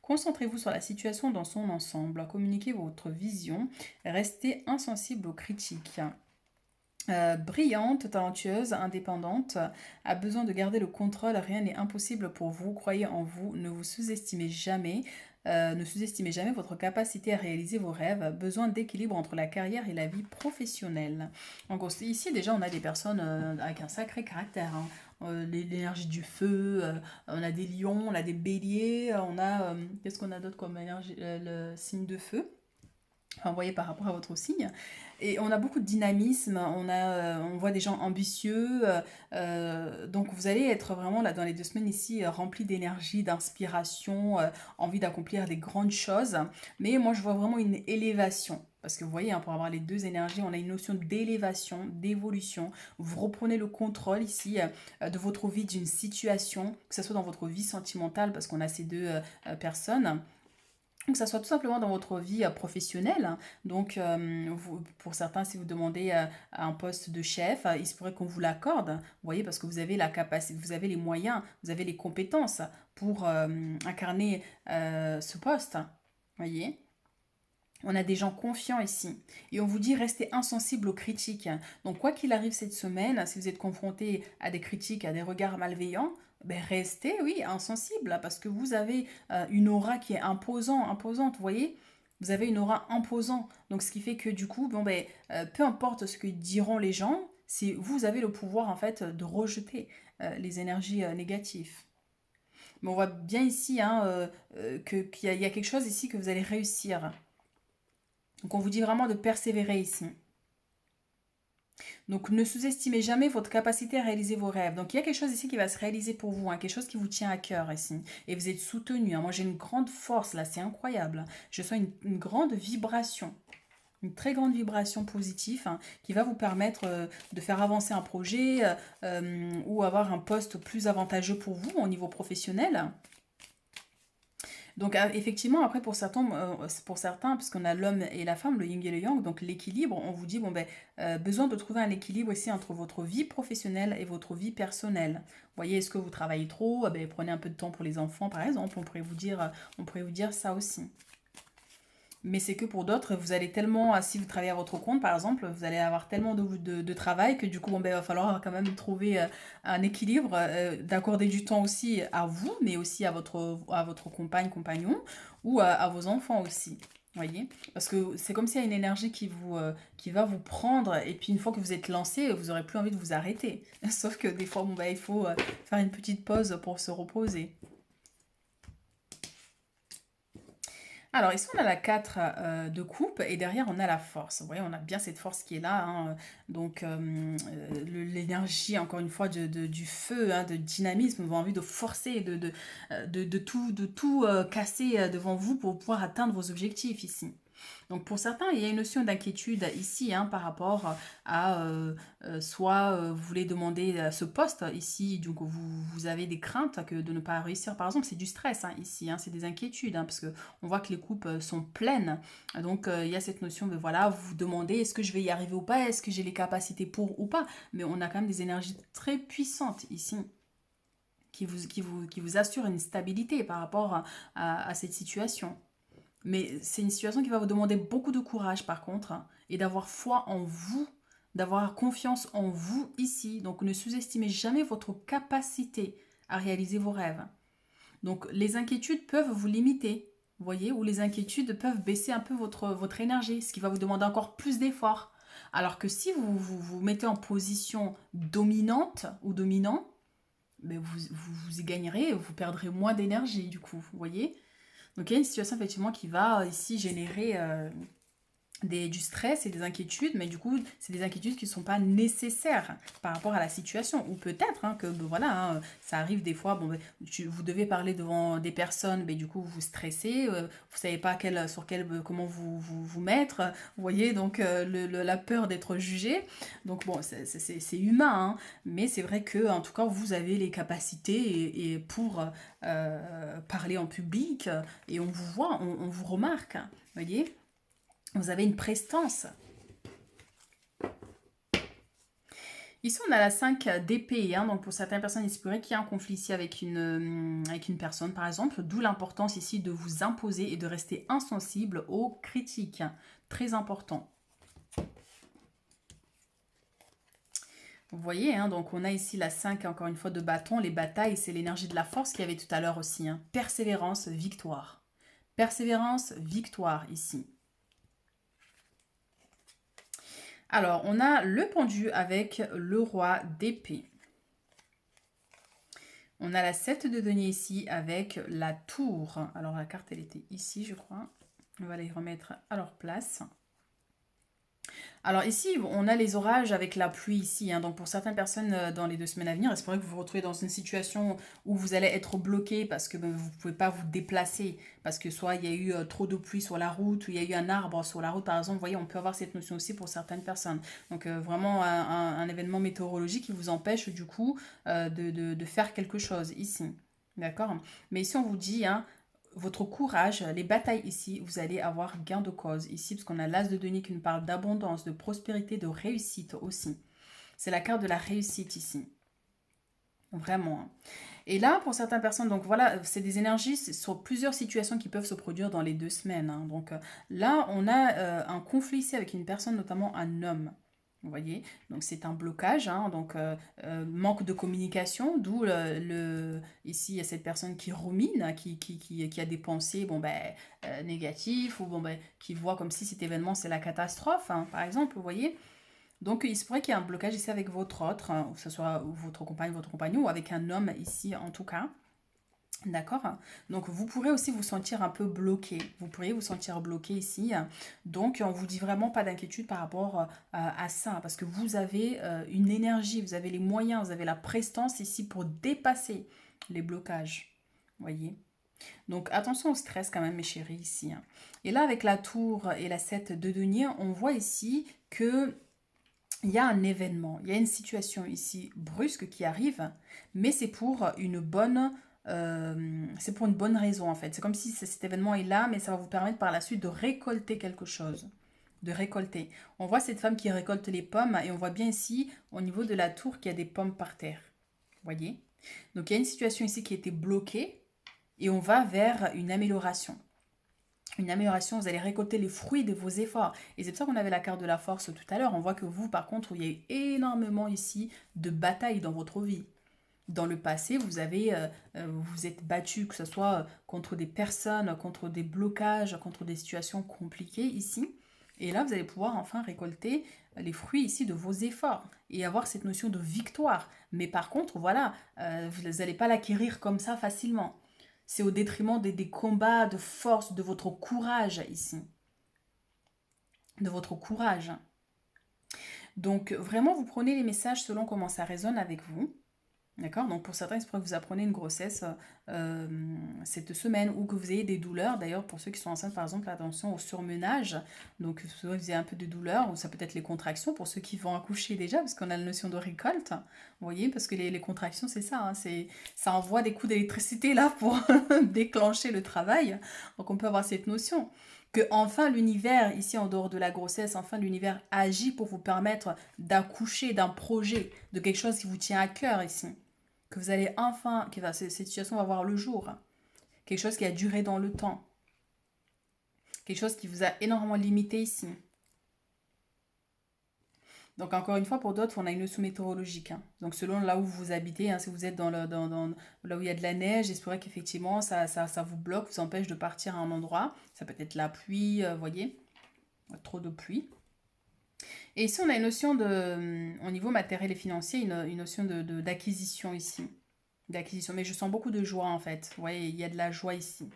Concentrez-vous sur la situation dans son ensemble, communiquez votre vision, restez insensible aux critiques. Brillante, talentueuse, indépendante, a besoin de garder le contrôle, rien n'est impossible pour vous, croyez en vous, ne vous sous-estimez jamais, ne sous-estimez jamais votre capacité à réaliser vos rêves, besoin d'équilibre entre la carrière et la vie professionnelle. En gros, ici déjà on a des personnes avec un sacré caractère, hein. L'énergie du feu, on a des lions, on a des béliers, on a, qu'est-ce qu'on a d'autre comme énergie, le signe de feu, enfin, vous voyez par rapport à votre signe. Et on a beaucoup de dynamisme, on voit des gens ambitieux, donc vous allez être vraiment là dans les 2 semaines ici rempli d'énergie, d'inspiration, envie d'accomplir des grandes choses. Mais moi je vois vraiment une élévation. Parce que vous voyez, hein, pour avoir les deux énergies, on a une notion d'élévation, d'évolution. Vous reprenez le contrôle ici de votre vie, d'une situation, que ce soit dans votre vie sentimentale, parce qu'on a ces deux personnes, que ça soit tout simplement dans votre vie professionnelle, hein. Donc, pour certains, si vous demandez un poste de chef, il se pourrait qu'on vous l'accorde. Vous voyez, parce que vous avez la capacité, vous avez les moyens, vous avez les compétences pour incarner ce poste. Vous voyez? On a des gens confiants ici. Et on vous dit restez insensible aux critiques. Donc quoi qu'il arrive cette semaine, si vous êtes confronté à des critiques, à des regards malveillants, ben restez, oui, insensible, parce que vous avez une aura qui est imposante, vous voyez. Vous avez une aura imposante. Donc ce qui fait que du coup, bon, ben, peu importe ce que diront les gens, vous avez le pouvoir en fait de rejeter les énergies négatives. Mais on voit bien ici hein, qu'il y a quelque chose ici que vous allez réussir. Donc on vous dit vraiment de persévérer ici. Donc ne sous-estimez jamais votre capacité à réaliser vos rêves. Donc il y a quelque chose ici qui va se réaliser pour vous, hein, quelque chose qui vous tient à cœur ici. Et vous êtes soutenu, hein. Moi j'ai une grande force là, c'est incroyable. Je sens une grande vibration. Une très grande vibration positive hein, qui va vous permettre de faire avancer un projet ou avoir un poste plus avantageux pour vous au niveau professionnel. Donc effectivement, après pour certains, puisqu'on a l'homme et la femme, le yin et le yang, donc l'équilibre, on vous dit, bon ben, besoin de trouver un équilibre ici entre votre vie professionnelle et votre vie personnelle. Vous voyez, est-ce que vous travaillez trop? Ben, prenez un peu de temps pour les enfants, par exemple, on pourrait vous dire ça aussi. Mais c'est que pour d'autres, vous allez tellement, si vous travaillez à votre compte par exemple, vous allez avoir tellement de travail que du coup, bon, ben, il va falloir quand même trouver un équilibre, d'accorder du temps aussi à vous, mais aussi à votre compagne, compagnon, ou à vos enfants aussi. Voyez? Parce que c'est comme s'il y a une énergie qui va vous prendre, et puis une fois que vous êtes lancé, vous n'aurez plus envie de vous arrêter. Sauf que des fois, bon, ben, il faut faire une petite pause pour se reposer. Alors ici on a la 4 de coupe et derrière on a la force. Vous voyez, on a bien cette force qui est là, hein. Donc l'énergie encore une fois du feu, hein, de dynamisme, vous avez envie de forcer, de tout casser devant vous pour pouvoir atteindre vos objectifs ici. Donc pour certains, il y a une notion d'inquiétude ici hein, par rapport à soit vous voulez demander ce poste ici, donc vous avez des craintes que de ne pas réussir par exemple, c'est du stress hein, ici, hein, c'est des inquiétudes hein, parce que on voit que les coupes sont pleines. Donc il y a cette notion de voilà, vous vous demandez est-ce que je vais y arriver ou pas, est-ce que j'ai les capacités pour ou pas, mais on a quand même des énergies très puissantes ici qui vous assurent une stabilité par rapport à cette situation. Mais c'est une situation qui va vous demander beaucoup de courage par contre hein, et d'avoir foi en vous, d'avoir confiance en vous ici. Donc ne sous-estimez jamais votre capacité à réaliser vos rêves. Donc les inquiétudes peuvent vous limiter, vous voyez, ou les inquiétudes peuvent baisser un peu votre énergie, ce qui va vous demander encore plus d'efforts. Alors que si vous mettez en position dominante ou dominant, ben vous y gagnerez, vous perdrez moins d'énergie du coup, vous voyez. Donc il y a une situation effectivement qui va ici générer du stress et des inquiétudes, mais du coup, c'est des inquiétudes qui ne sont pas nécessaires par rapport à la situation. Ou peut-être hein, que ben, voilà, hein, ça arrive des fois, bon, ben, vous devez parler devant des personnes, mais du coup, vous stressez, vous ne savez pas comment vous mettre, vous voyez, donc la peur d'être jugé. Donc bon, c'est humain, hein, mais c'est vrai que en tout cas, vous avez les capacités et pour parler en public, et on vous voit, on vous remarque, vous voyez. Vous avez une prestance. Ici, on a la 5 d'épée. Hein, donc, pour certaines personnes, il se pourrait qu'il y ait un conflit ici avec une personne, par exemple. D'où l'importance ici de vous imposer et de rester insensible aux critiques. Très important. Vous voyez, hein, donc on a ici la 5, encore une fois, de bâton. Les batailles, c'est l'énergie de la force qu'il y avait tout à l'heure aussi. Hein. Persévérance, victoire. Persévérance, victoire ici. Alors, on a le pendu avec le roi d'épée. On a la 7 de denier ici avec la tour. Alors, la carte, elle était ici, je crois. On va les remettre à leur place. Alors ici, on a les orages avec la pluie ici. Hein. Donc pour certaines personnes dans les 2 semaines à venir, il se pourrait que vous vous retrouvez dans une situation où vous allez être bloqué parce que ben, vous ne pouvez pas vous déplacer. Parce que soit il y a eu trop de pluie sur la route, ou il y a eu un arbre sur la route, par exemple. Vous voyez, on peut avoir cette notion aussi pour certaines personnes. Donc vraiment un événement météorologique qui vous empêche du coup de faire quelque chose ici. D'accord. Mais ici, on vous dit, hein, votre courage, les batailles ici, vous allez avoir gain de cause ici, parce qu'on a l'as de denier qui nous parle d'abondance, de prospérité, de réussite aussi. C'est la carte de la réussite ici. Vraiment. Hein. Et là, pour certaines personnes, donc voilà, c'est des énergies sur plusieurs situations qui peuvent se produire dans les 2 semaines. Hein. Donc là, on a un conflit ici avec une personne, notamment un homme. Vous voyez, donc c'est un blocage, hein, donc manque de communication, d'où ici il y a cette personne qui rumine, hein, qui a des pensées bon, ben, négatives, ou bon, ben, qui voit comme si cet événement c'est la catastrophe, hein, par exemple, vous voyez. Donc il se pourrait qu'il y ait un blocage ici avec votre autre, hein, que ce soit votre compagne, votre compagnon, ou avec un homme ici en tout cas. D'accord? Donc, vous pourrez aussi vous sentir un peu bloqué. Vous pourriez vous sentir bloqué ici. Donc, on vous dit vraiment pas d'inquiétude par rapport à ça, parce que vous avez une énergie, vous avez les moyens, vous avez la prestance ici pour dépasser les blocages. Voyez? Donc, attention au stress quand même, mes chéris, ici. Et là, avec la tour et la 7 de denier, on voit ici que il y a un événement, il y a une situation ici brusque qui arrive, mais c'est pour une bonne raison en fait. C'est comme si cet événement est là, mais ça va vous permettre par la suite de récolter quelque chose. De récolter. On voit cette femme qui récolte les pommes et on voit bien ici, au niveau de la tour, qu'il y a des pommes par terre. Vous voyez? Donc il y a une situation ici qui a été bloquée et on va vers une amélioration. Une amélioration, vous allez récolter les fruits de vos efforts. Et c'est pour ça qu'on avait la carte de la force tout à l'heure. On voit que vous, par contre, il y a eu énormément ici de batailles dans votre vie. Dans le passé, vous vous êtes battu, que ce soit contre des personnes, contre des blocages, contre des situations compliquées ici. Et là, vous allez pouvoir enfin récolter les fruits ici de vos efforts et avoir cette notion de victoire. Mais par contre, voilà, vous n'allez pas l'acquérir comme ça facilement. C'est au détriment des combats de force, de votre courage ici. De votre courage. Donc vraiment, vous prenez les messages selon comment ça résonne avec vous. D'accord? Donc pour certains, il se pourrait que vous appreniez une grossesse cette semaine ou que vous ayez des douleurs. D'ailleurs, pour ceux qui sont enceintes, par exemple, attention au surmenage. Donc soit vous avez un peu de douleur ou ça peut être les contractions pour ceux qui vont accoucher déjà, parce qu'on a la notion de récolte. Vous voyez, parce que les contractions, c'est ça. Hein, ça envoie des coups d'électricité là pour déclencher le travail. Donc on peut avoir cette notion. Que enfin l'univers, ici en dehors de la grossesse, enfin l'univers agit pour vous permettre d'accoucher d'un projet, de quelque chose qui vous tient à cœur ici que vous allez enfin, cette situation va voir le jour. Quelque chose qui a duré dans le temps. Quelque chose qui vous a énormément limité ici. Donc encore une fois, pour d'autres, on a une notion météorologique. Hein. Donc selon là où vous habitez, hein, si vous êtes là où il y a de la neige, j'espère qu'effectivement ça vous bloque, vous empêche de partir à un endroit. Ça peut être la pluie, vous voyez, trop de pluie. Et ici, on a une notion au niveau matériel et financier, une notion d'acquisition ici. D'acquisition. Mais je sens beaucoup de joie en fait. Vous voyez, il y a de la joie ici.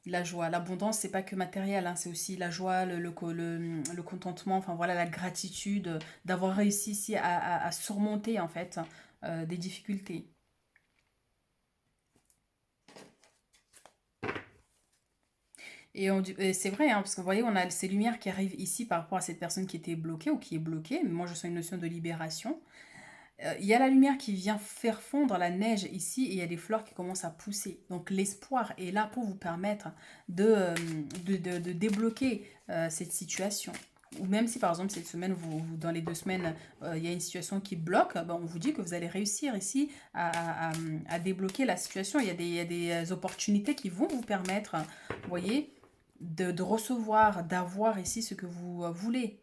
La joie, l'abondance, c'est pas que matériel, hein, c'est aussi la joie, le contentement, enfin voilà, la gratitude d'avoir réussi ici à surmonter en fait des difficultés. Et c'est vrai, hein, parce que vous voyez, on a ces lumières qui arrivent ici par rapport à cette personne qui était bloquée ou qui est bloquée. Mais moi, je sens une notion de libération. Il y a la lumière qui vient faire fondre la neige ici et il y a des fleurs qui commencent à pousser. Donc l'espoir est là pour vous permettre de débloquer cette situation. Ou même si par exemple cette semaine, dans les 2 semaines, il y a une situation qui bloque, ben, on vous dit que vous allez réussir ici à débloquer la situation. Il y a des opportunités qui vont vous permettre, vous voyez, de recevoir, d'avoir ici ce que vous voulez.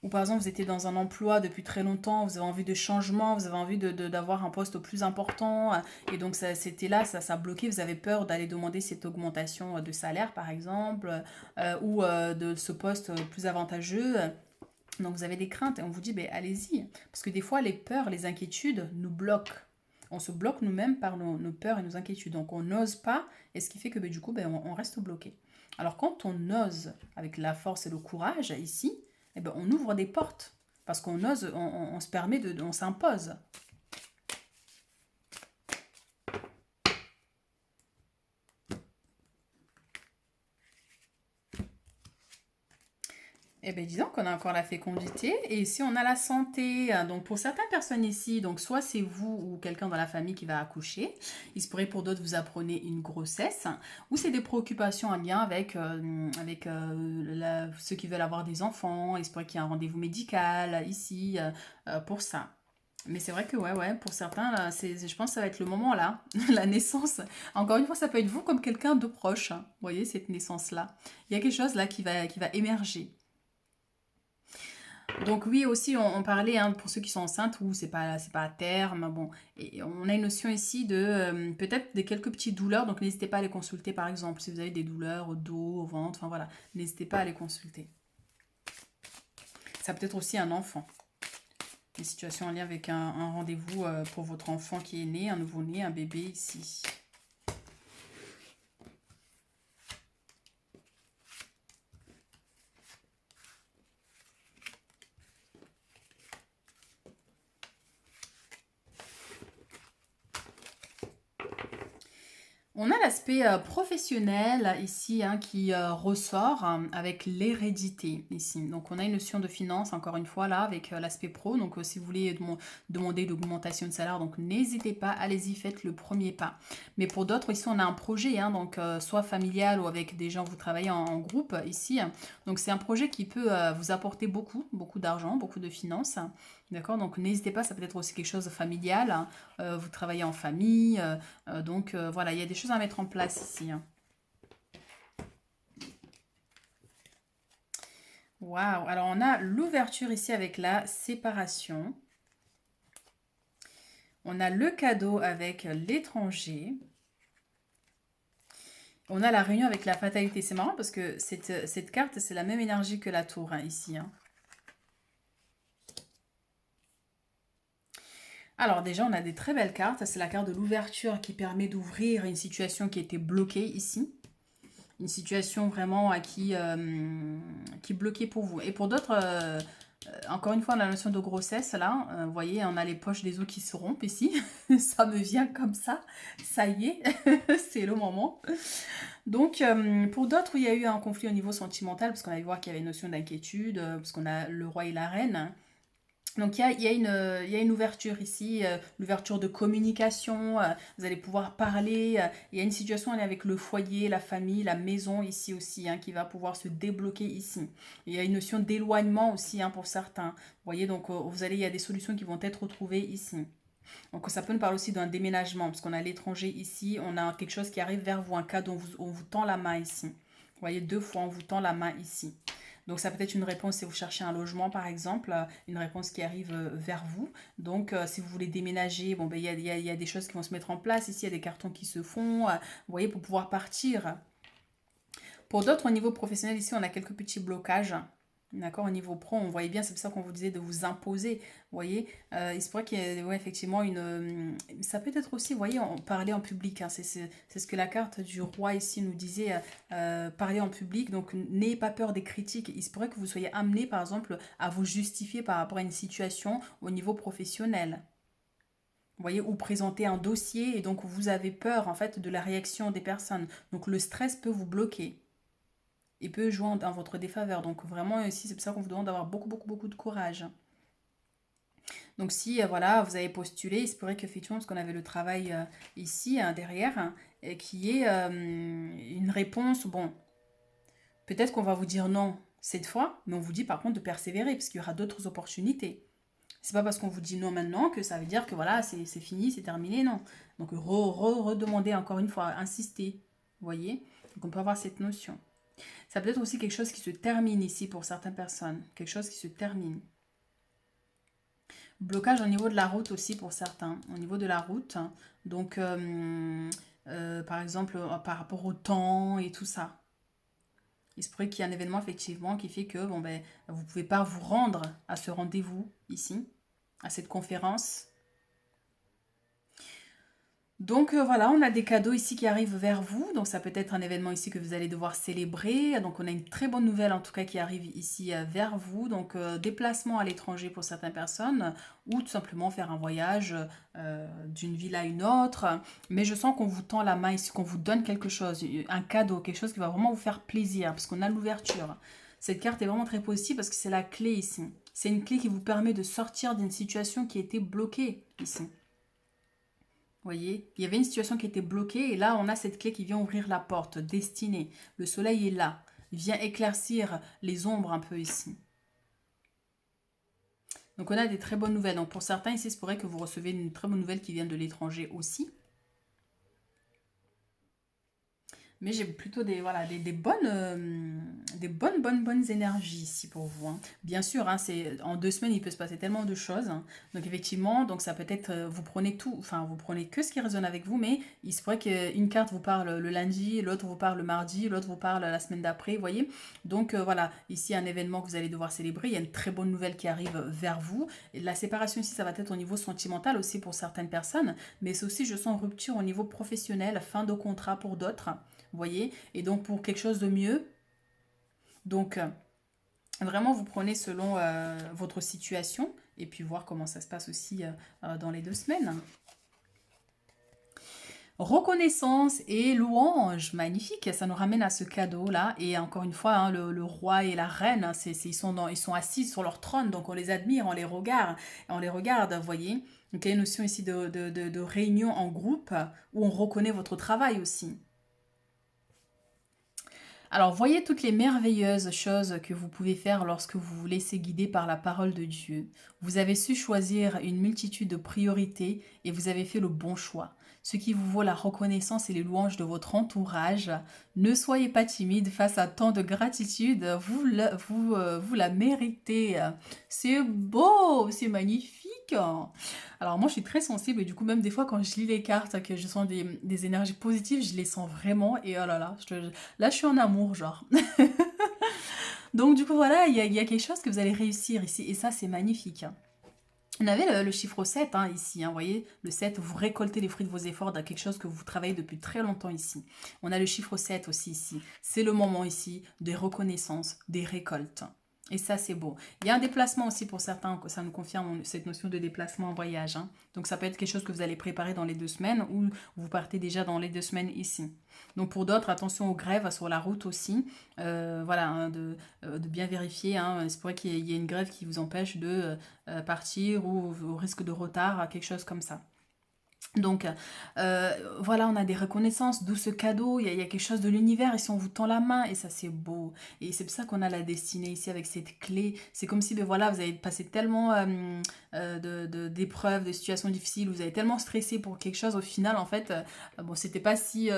Ou par exemple, vous étiez dans un emploi depuis très longtemps, vous avez envie de changement, vous avez envie d'avoir un poste plus important, et donc c'était là, ça bloquait, vous avez peur d'aller demander cette augmentation de salaire, par exemple, ou de ce poste plus avantageux. Donc vous avez des craintes, et on vous dit, ben, allez-y. Parce que des fois, les peurs, les inquiétudes nous bloquent. On se bloque nous-mêmes par nos peurs et nos inquiétudes. Donc on n'ose pas, et ce qui fait que ben, du coup, ben, on reste bloqué. Alors quand on ose, avec la force et le courage, ici, eh ben, on ouvre des portes. Parce qu'on ose, on se permet on s'impose. Eh bien, disons qu'on a encore la fécondité et ici on a la santé. Donc pour certaines personnes ici, donc soit c'est vous ou quelqu'un dans la famille qui va accoucher, il se pourrait pour d'autres vous apprenez une grossesse, ou c'est des préoccupations en lien avec ceux qui veulent avoir des enfants, il se pourrait qu'il y ait un rendez-vous médical ici pour ça. Mais c'est vrai que ouais, pour certains, là, je pense que ça va être le moment là, la naissance. Encore une fois, ça peut être vous comme quelqu'un de proche. Hein. Vous voyez, cette naissance-là. Il y a quelque chose là qui va émerger. Donc oui, aussi, on parlait, hein, pour ceux qui sont enceintes, ou c'est pas à terme, bon. Et on a une notion ici de peut-être des quelques petites douleurs, donc n'hésitez pas à les consulter, par exemple, si vous avez des douleurs au dos, au ventre, enfin voilà, n'hésitez pas à les consulter. Ça peut être aussi un enfant. Une situation en lien avec un rendez-vous pour votre enfant qui est né, un nouveau-né, un bébé ici. On a l'aspect professionnel ici hein, qui ressort avec l'hérédité ici. Donc on a une notion de finance encore une fois là avec l'aspect pro. Donc si vous voulez demander l'augmentation de salaire, donc n'hésitez pas, allez-y, faites le premier pas. Mais pour d'autres ici on a un projet, hein, donc soit familial ou avec des gens vous travaillez en groupe ici. Donc c'est un projet qui peut vous apporter beaucoup, beaucoup d'argent, beaucoup de finances. D'accord, donc n'hésitez pas, ça peut être aussi quelque chose de familial, hein. Vous travaillez en famille, donc voilà, il y a des choses à mettre en place ici, hein. Waouh, alors on a l'ouverture ici avec la séparation. On a le cadeau avec l'étranger. On a la réunion avec la fatalité. C'est marrant parce que cette carte, c'est la même énergie que la tour hein, ici, hein. Alors déjà, on a des très belles cartes. C'est la carte de l'ouverture qui permet d'ouvrir une situation qui était bloquée ici. Une situation vraiment qui bloquait pour vous. Et pour d'autres, encore une fois, on a la notion de grossesse, là. Vous voyez, on a les poches des os qui se rompent ici. Ça me vient comme ça. Ça y est, c'est le moment. Donc, pour d'autres, il y a eu un conflit au niveau sentimental, parce qu'on a vu voir qu'il y avait une notion d'inquiétude, parce qu'on a le roi et la reine. Donc il y a une ouverture ici, l'ouverture de communication, vous allez pouvoir parler, il y a une situation elle, avec le foyer, la famille, la maison ici aussi, hein, qui va pouvoir se débloquer ici. Il y a une notion d'éloignement aussi hein, pour certains. Vous voyez, donc il y a des solutions qui vont être trouvées ici. Donc ça peut nous parler aussi d'un déménagement, parce qu'on a l'étranger ici, on a quelque chose qui arrive vers vous, un cas dont on vous tend la main ici. Vous voyez, deux fois on vous tend la main ici. Donc ça peut être une réponse si vous cherchez un logement par exemple, une réponse qui arrive vers vous. Donc si vous voulez déménager, bon, ben, y a des choses qui vont se mettre en place. Ici, il y a des cartons qui se font, vous voyez, pour pouvoir partir. Pour d'autres, au niveau professionnel, ici, on a quelques petits blocages. D'accord, au niveau pro, on voyait bien, c'est pour ça qu'on vous disait de vous imposer. Vous voyez, il se pourrait qu'il y ait ouais, effectivement une. Ça peut être aussi, vous voyez, parler en public, hein, c'est ce que la carte du roi ici nous disait, parler en public. Donc n'ayez pas peur des critiques. Il se pourrait que vous soyez amené, par exemple, à vous justifier par rapport à une situation au niveau professionnel. Vous voyez, ou présenter un dossier et donc vous avez peur en fait de la réaction des personnes. Donc le stress peut vous bloquer. Il peut jouer en votre défaveur. Donc vraiment ici, c'est pour ça qu'on vous demande d'avoir beaucoup, beaucoup, beaucoup de courage. Donc si voilà, vous avez postulé, il se pourrait qu'effectivement, parce qu'on avait le travail ici, hein, derrière, hein, et qui est une réponse, bon, peut-être qu'on va vous dire non cette fois, mais on vous dit par contre de persévérer, parce qu'il y aura d'autres opportunités. C'est pas parce qu'on vous dit non maintenant que ça veut dire que voilà, c'est fini, c'est terminé, non. Donc redemander encore une fois, insister, vous voyez. Donc on peut avoir cette notion. Ça peut être aussi quelque chose qui se termine ici pour certaines personnes. Quelque chose qui se termine. Blocage au niveau de la route aussi pour certains. Au niveau de la route. Donc, par exemple, par rapport au temps et tout ça. Il se pourrait qu'il y ait un événement effectivement qui fait que bon, ben, vous ne pouvez pas vous rendre à ce rendez-vous ici, à cette conférence. Donc voilà, on a des cadeaux ici qui arrivent vers vous. Donc ça peut être un événement ici que vous allez devoir célébrer. Donc on a une très bonne nouvelle en tout cas qui arrive ici vers vous. Donc déplacement à l'étranger pour certaines personnes ou tout simplement faire un voyage d'une ville à une autre. Mais je sens qu'on vous tend la main ici, qu'on vous donne quelque chose, un cadeau, quelque chose qui va vraiment vous faire plaisir parce qu'on a l'ouverture. Cette carte est vraiment très positive parce que c'est la clé ici. C'est une clé qui vous permet de sortir d'une situation qui était bloquée ici. Vous voyez, il y avait une situation qui était bloquée et là, on a cette clé qui vient ouvrir la porte, destinée. Le soleil est là. Il vient éclaircir les ombres un peu ici. Donc, on a des très bonnes nouvelles. Donc, pour certains, ici, il se pourrait que vous recevez une très bonne nouvelle qui vient de l'étranger aussi. Mais j'ai plutôt voilà, des bonnes énergies ici pour vous, hein. Bien sûr, hein, en 2 semaines, il peut se passer tellement de choses, hein. Donc effectivement, donc ça peut être, vous prenez tout, enfin vous prenez que ce qui résonne avec vous, mais il se pourrait qu'une carte vous parle le lundi, l'autre vous parle le mardi, l'autre vous parle la semaine d'après, vous voyez. Donc voilà, ici un événement que vous allez devoir célébrer, il y a une très bonne nouvelle qui arrive vers vous. Et la séparation ici, ça va être au niveau sentimental aussi pour certaines personnes, mais c'est aussi, je sens, rupture au niveau professionnel, fin de contrat pour d'autres. Vous voyez. Et donc pour quelque chose de mieux. Donc vraiment, vous prenez selon votre situation et puis voir comment ça se passe aussi dans les 2 semaines. Reconnaissance et louange, magnifique, ça nous ramène à ce cadeau-là. Et encore une fois, hein, le roi et la reine, hein, ils sont assis sur leur trône, donc on les admire, on les regarde, vous voyez. Donc il y a une notion ici de réunion en groupe où on reconnaît votre travail aussi. Alors, voyez toutes les merveilleuses choses que vous pouvez faire lorsque vous vous laissez guider par la parole de Dieu. Vous avez su choisir une multitude de priorités et vous avez fait le bon choix. Ce qui vous vaut la reconnaissance et les louanges de votre entourage. Ne soyez pas timide face à tant de gratitude. Vous la méritez. C'est beau, c'est magnifique. Alors moi je suis très sensible et du coup même des fois quand je lis les cartes, que je sens des énergies positives, je les sens vraiment et oh là là, là je suis en amour genre. Donc du coup voilà, il y a quelque chose que vous allez réussir ici et ça c'est magnifique. On avait le chiffre 7 hein, ici, hein, vous voyez, le 7, vous récoltez les fruits de vos efforts dans quelque chose que vous travaillez depuis très longtemps ici. On a le chiffre 7 aussi ici. C'est le moment ici des reconnaissances, des récoltes. Et ça, c'est beau. Il y a un déplacement aussi pour certains, ça nous confirme cette notion de déplacement en voyage, hein. Donc ça peut être quelque chose que vous allez préparer dans les 2 semaines ou vous partez déjà dans les 2 semaines ici. Donc pour d'autres, attention aux grèves sur la route aussi. Voilà, hein, de bien vérifier, hein. C'est pour qu'il y ait une grève qui vous empêche de partir ou au risque de retard, quelque chose comme ça. Donc voilà, on a des reconnaissances, d'où ce cadeau, il y a quelque chose de l'univers et si on vous tend la main et ça c'est beau. Et c'est pour ça qu'on a la destinée ici avec cette clé. C'est comme si ben voilà, vous avez passé tellement d'épreuves, de situations difficiles, vous avez tellement stressé pour quelque chose, au final en fait, bon c'était pas si,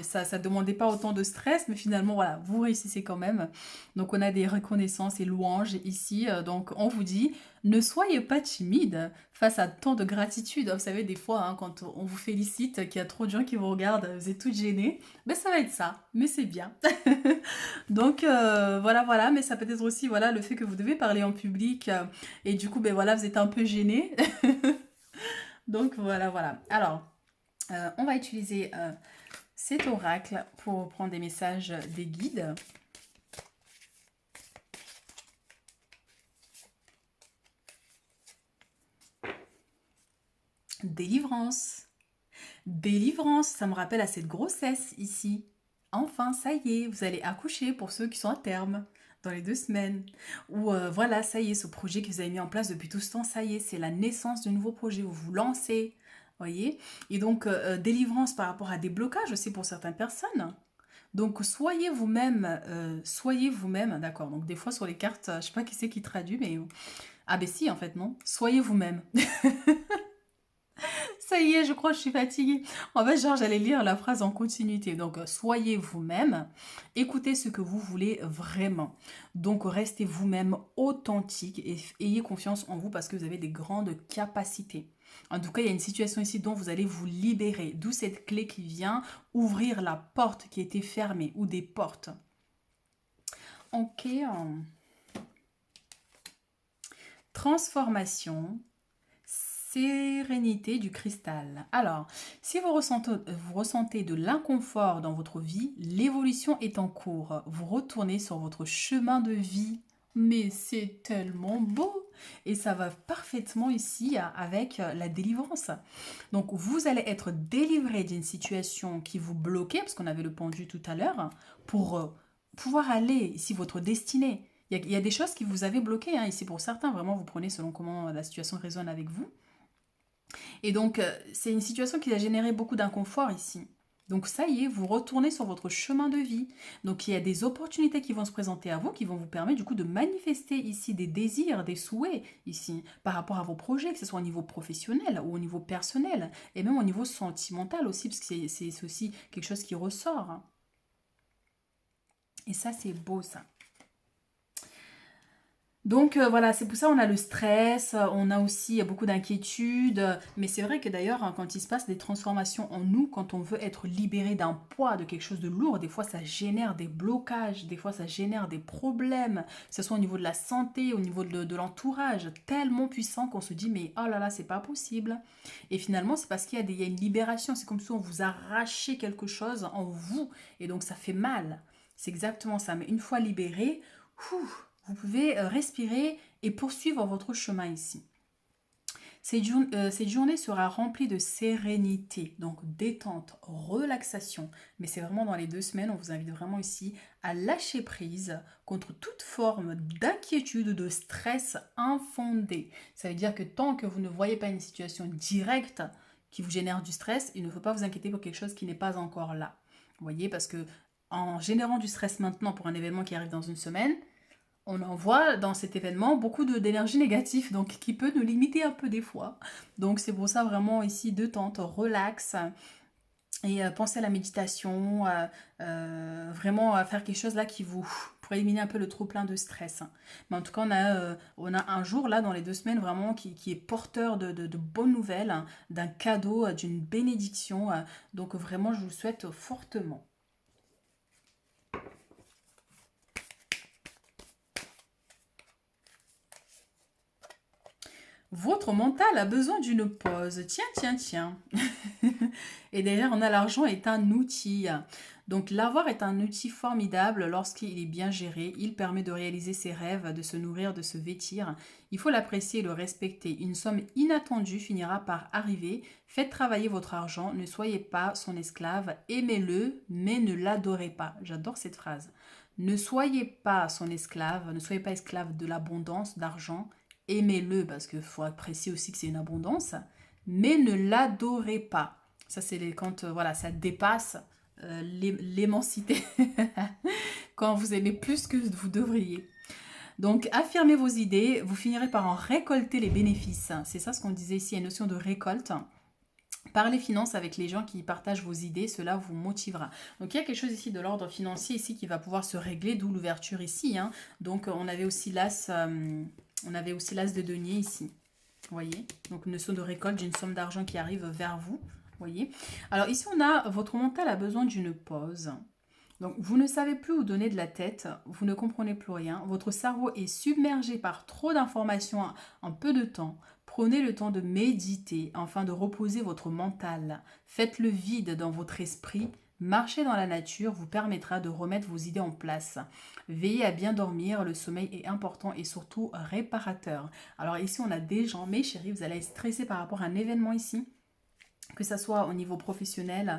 ça demandait pas autant de stress, mais finalement voilà, vous réussissez quand même. Donc on a des reconnaissances et louanges ici, donc on vous dit, ne soyez pas timide face à tant de gratitude. Vous savez, des fois, hein, quand on vous félicite, qu'il y a trop de gens qui vous regardent, vous êtes toutes gênées, ben ça va être ça, mais c'est bien. Donc voilà, voilà, mais ça peut être aussi voilà, le fait que vous devez parler en public et du coup, ben voilà, vous êtes un peu gêné. Donc voilà, voilà. Alors, on va utiliser cet oracle pour prendre des messages des guides. Délivrance. Délivrance, ça me rappelle à cette grossesse ici. Enfin, ça y est, vous allez accoucher pour ceux qui sont à terme dans les 2 semaines. Ou voilà, ça y est, ce projet que vous avez mis en place depuis tout ce temps, ça y est, c'est la naissance de nouveau projet. Vous vous lancez, voyez. Et donc, délivrance par rapport à des blocages aussi pour certaines personnes. Donc, soyez vous-même, d'accord. Donc, des fois sur les cartes, je sais pas qui c'est qui traduit, mais ah ben si, en fait, non. Soyez vous-même. Ça y est, je crois que je suis fatiguée. En fait, genre, j'allais lire la phrase en continuité. Donc, soyez vous-même, écoutez ce que vous voulez vraiment. Donc, restez vous-même authentique et ayez confiance en vous parce que vous avez des grandes capacités. En tout cas, il y a une situation ici dont vous allez vous libérer. D'où cette clé qui vient ouvrir la porte qui était fermée ou des portes. Ok. Transformation. Sérénité du cristal. Alors, si vous ressentez de l'inconfort dans votre vie, l'évolution est en cours. Vous retournez sur votre chemin de vie. Mais c'est tellement beau et ça va parfaitement ici avec la délivrance. Donc, vous allez être délivré d'une situation qui vous bloquait, parce qu'on avait le pendu tout à l'heure, pour pouvoir aller ici votre destinée. Il y a des choses qui vous avaient bloqué, hein, ici pour certains. Vraiment, vous prenez selon comment la situation résonne avec vous. Et donc, c'est une situation qui a généré beaucoup d'inconfort ici. Donc ça y est, vous retournez sur votre chemin de vie. Donc il y a des opportunités qui vont se présenter à vous, qui vont vous permettre du coup de manifester ici des désirs, des souhaits ici, par rapport à vos projets, que ce soit au niveau professionnel ou au niveau personnel, et même au niveau sentimental aussi, parce que c'est aussi quelque chose qui ressort, hein. Et ça, c'est beau, ça. Donc voilà, c'est pour ça on a le stress, on a aussi beaucoup d'inquiétudes, mais c'est vrai que d'ailleurs quand il se passe des transformations en nous, quand on veut être libéré d'un poids, de quelque chose de lourd, des fois ça génère des blocages, des fois ça génère des problèmes, que ce soit au niveau de la santé, au niveau de l'entourage, tellement puissant qu'on se dit mais oh là là c'est pas possible. Et finalement c'est parce il y a une libération, c'est comme si on vous arrachait quelque chose en vous, et donc ça fait mal. C'est exactement ça, mais une fois libéré, ouh, vous pouvez respirer et poursuivre votre chemin ici. Cette journée sera remplie de sérénité, donc détente, relaxation. Mais c'est vraiment dans les 2 semaines, on vous invite vraiment ici à lâcher prise contre toute forme d'inquiétude ou de stress infondé. Ça veut dire que tant que vous ne voyez pas une situation directe qui vous génère du stress, il ne faut pas vous inquiéter pour quelque chose qui n'est pas encore là. Vous voyez, parce que en générant du stress maintenant pour un événement qui arrive dans une semaine, on envoie dans cet événement beaucoup d'énergie négative, donc qui peut nous limiter un peu des fois. Donc c'est pour ça vraiment ici détente, relax, et pensez à la méditation, vraiment à faire quelque chose là qui vous pour éliminer un peu le trop plein de stress. Mais en tout cas, on a un jour là dans les 2 semaines vraiment qui est porteur de bonnes nouvelles, hein, d'un cadeau, d'une bénédiction. Donc vraiment, je vous le souhaite fortement. Votre mental a besoin d'une pause. Tiens, tiens, tiens. Et derrière, on a l'argent est un outil. Donc l'avoir est un outil formidable lorsqu'il est bien géré. Il permet de réaliser ses rêves, de se nourrir, de se vêtir. Il faut l'apprécier et le respecter. Une somme inattendue finira par arriver. Faites travailler votre argent. Ne soyez pas son esclave. Aimez-le, mais ne l'adorez pas. J'adore cette phrase. Ne soyez pas son esclave. Ne soyez pas esclave de l'abondance d'argent. Aimez-le parce qu'il faut apprécier aussi que c'est une abondance, mais ne l'adorez pas. Ça, c'est quand voilà, ça dépasse l'émancité, quand vous aimez plus que vous devriez. Donc, affirmez vos idées, vous finirez par en récolter les bénéfices. C'est ça ce qu'on disait ici, il y a une notion de récolte. Parlez finances avec les gens qui partagent vos idées, cela vous motivera. Donc il y a quelque chose ici de l'ordre financier ici qui va pouvoir se régler, d'où l'ouverture ici, hein. Donc on avait aussi l'as de denier ici. Vous voyez, donc une notion de récolte d'une somme d'argent qui arrive vers vous. Vous voyez. Alors ici on a votre mental a besoin d'une pause. Donc vous ne savez plus où donner de la tête, vous ne comprenez plus rien, votre cerveau est submergé par trop d'informations en peu de temps. Prenez le temps de méditer afin de reposer votre mental. Faites le vide dans votre esprit. Marcher dans la nature vous permettra de remettre vos idées en place. Veillez à bien dormir, le sommeil est important et surtout réparateur. Alors ici on a des gens, mes chéris, vous allez être stressés par rapport à un événement ici, que ça soit au niveau professionnel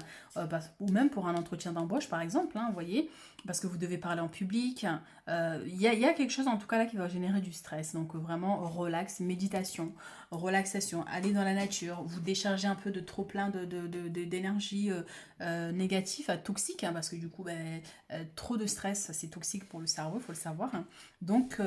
ou même pour un entretien d'embauche par exemple, hein, vous voyez, parce que vous devez parler en public. Il y a quelque chose en tout cas là qui va générer du stress. Donc vraiment relax, méditation, relaxation, aller dans la nature, vous décharger un peu de trop plein d'énergie négative, toxique, hein, parce que du coup trop de stress c'est toxique pour le cerveau, il faut le savoir, hein. Donc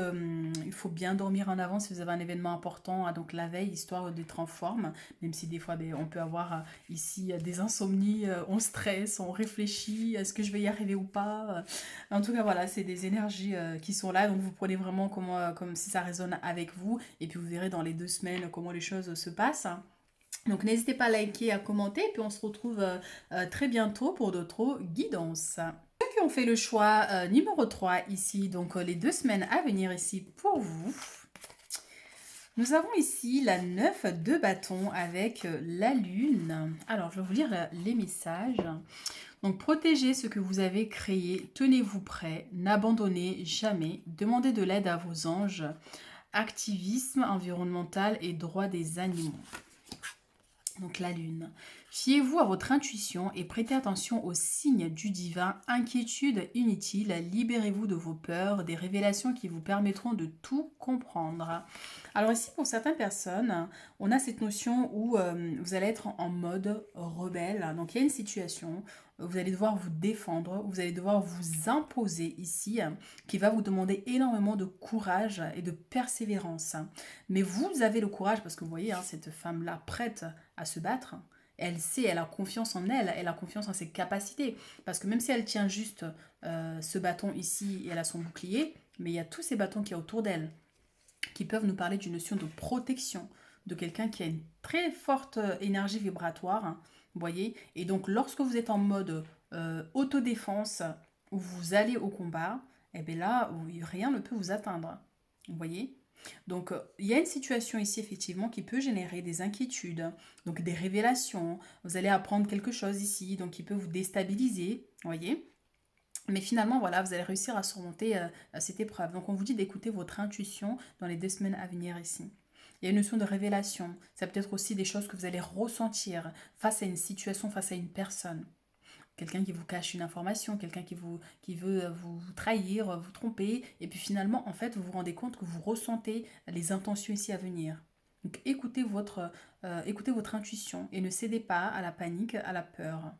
il faut bien dormir en avance si vous avez un événement important, hein, donc la veille, histoire d'être en forme, même si des fois on peut avoir ici des insomnies, on stresse, on réfléchit, est-ce que je vais y arriver ou pas. En tout cas voilà, c'est des énergies qui sont là, donc vous prenez vraiment comme si ça résonne avec vous, et puis vous verrez dans les 2 semaines comment les choses se passent. Donc n'hésitez pas à liker, à commenter, et puis on se retrouve très bientôt pour d'autres guidances. Ceux qui ont fait le choix numéro 3 ici, donc les 2 semaines à venir ici pour vous, nous avons ici la 9 de bâton avec la lune. Alors, je vais vous lire les messages. Donc, protégez ce que vous avez créé, tenez-vous prêt, n'abandonnez jamais, demandez de l'aide à vos anges, activisme environnemental et droit des animaux. Donc la lune. Fiez-vous à votre intuition et prêtez attention aux signes du divin. Inquiétude inutile, libérez-vous de vos peurs, des révélations qui vous permettront de tout comprendre. Alors ici, pour certaines personnes, on a cette notion où vous allez être en mode rebelle. Donc il y a une situation, vous allez devoir vous défendre, vous allez devoir vous imposer ici, qui va vous demander énormément de courage et de persévérance. Mais vous avez le courage, parce que vous voyez, hein, cette femme-là prête à se battre, elle sait, elle a confiance en elle, elle a confiance en ses capacités. Parce que même si elle tient juste ce bâton ici et elle a son bouclier, mais il y a tous ces bâtons qui est autour d'elle, qui peuvent nous parler d'une notion de protection, de quelqu'un qui a une très forte énergie vibratoire, hein, vous voyez. Et donc, lorsque vous êtes en mode autodéfense, où vous allez au combat, et bien là, rien ne peut vous atteindre, vous voyez. Donc, il y a une situation ici, effectivement, qui peut générer des inquiétudes, donc des révélations. Vous allez apprendre quelque chose ici, donc qui peut vous déstabiliser, vous voyez. Mais finalement, voilà, vous allez réussir à surmonter cette épreuve. Donc, on vous dit d'écouter votre intuition dans les 2 semaines à venir ici. Il y a une notion de révélation. Ça peut être aussi des choses que vous allez ressentir face à une situation, face à une personne. Quelqu'un qui vous cache une information, quelqu'un qui veut vous trahir, vous tromper. Et puis finalement, en fait, vous vous rendez compte que vous ressentez les intentions ici à venir. Donc, écoutez votre intuition et ne cédez pas à la panique, à la peur.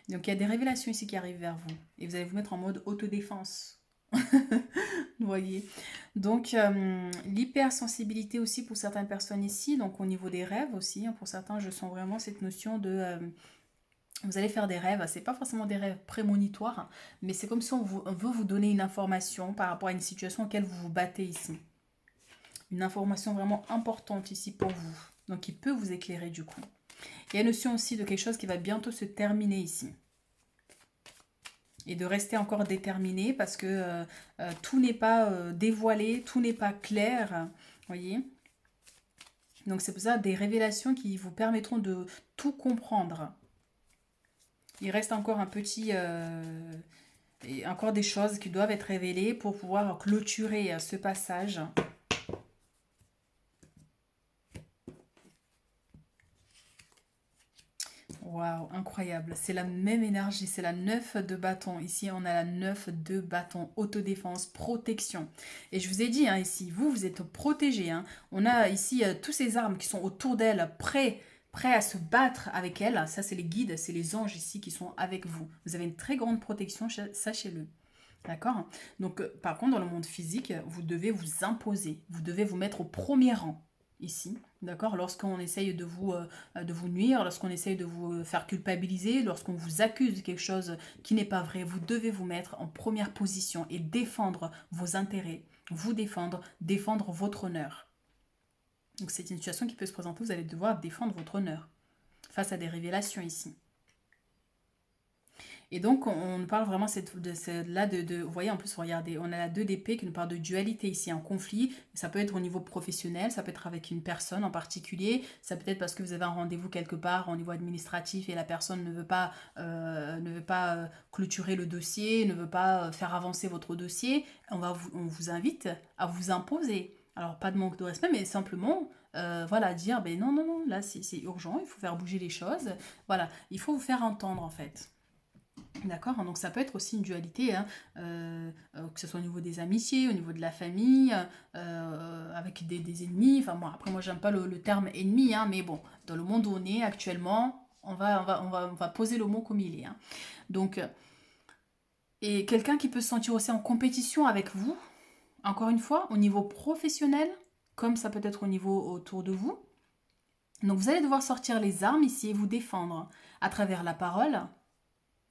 Donc il y a des révélations ici qui arrivent vers vous. Et vous allez vous mettre en mode autodéfense. Vous voyez. Donc l'hypersensibilité aussi pour certaines personnes ici. Donc au niveau des rêves aussi. Hein, pour certains, je sens vraiment cette notion de... vous allez faire des rêves. C'est pas forcément des rêves prémonitoires. Hein, mais c'est comme si on veut vous donner une information par rapport à une situation auquel vous vous battez ici. Une information vraiment importante ici pour vous. Donc qui peut vous éclairer du coup. Il y a une notion aussi de quelque chose qui va bientôt se terminer ici. Et de rester encore déterminé parce que tout n'est pas dévoilé, tout n'est pas clair. Voyez. Donc c'est pour ça des révélations qui vous permettront de tout comprendre. Il reste encore un petit... et encore des choses qui doivent être révélées pour pouvoir clôturer ce passage. Waouh, incroyable. C'est la même énergie, c'est la 9 de bâton. Ici, on a la 9 de bâton, autodéfense, protection. Et je vous ai dit, hein, ici, vous êtes protégés. Hein. On a ici tous ces armes qui sont autour d'elle, prêts à se battre avec elle. Ça, c'est les guides, c'est les anges ici qui sont avec vous. Vous avez une très grande protection, sachez-le. D'accord. Donc, par contre, dans le monde physique, vous devez vous imposer. Vous devez vous mettre au premier rang ici. D'accord. Lorsqu'on essaye de vous nuire, lorsqu'on essaye de vous faire culpabiliser, lorsqu'on vous accuse de quelque chose qui n'est pas vrai, vous devez vous mettre en première position et défendre vos intérêts, vous défendre votre honneur. Donc, c'est une situation qui peut se présenter. Vous allez devoir défendre votre honneur face à des révélations ici. Et donc, on parle vraiment vous voyez, en plus, regardez, on a la 2 d'épée qui nous parle de dualité ici, un conflit. Ça peut être au niveau professionnel, ça peut être avec une personne en particulier, ça peut être parce que vous avez un rendez-vous quelque part au niveau administratif et la personne ne veut pas, clôturer le dossier, ne veut pas faire avancer votre dossier. On vous invite à vous imposer. Alors, pas de manque de respect, mais simplement... voilà, dire, ben non, non, non, là c'est urgent, il faut faire bouger les choses. Voilà, il faut vous faire entendre en fait. D'accord, donc ça peut être aussi une dualité, hein, que ce soit au niveau des amitiés, au niveau de la famille, avec des ennemis. Enfin bon, après moi j'aime pas le terme ennemi, hein, mais bon, dans le monde où on est actuellement, on va poser le mot comme il est. Hein. Donc, et quelqu'un qui peut se sentir aussi en compétition avec vous, encore une fois, au niveau professionnel, comme ça peut être au niveau autour de vous. Donc vous allez devoir sortir les armes ici et vous défendre à travers la parole,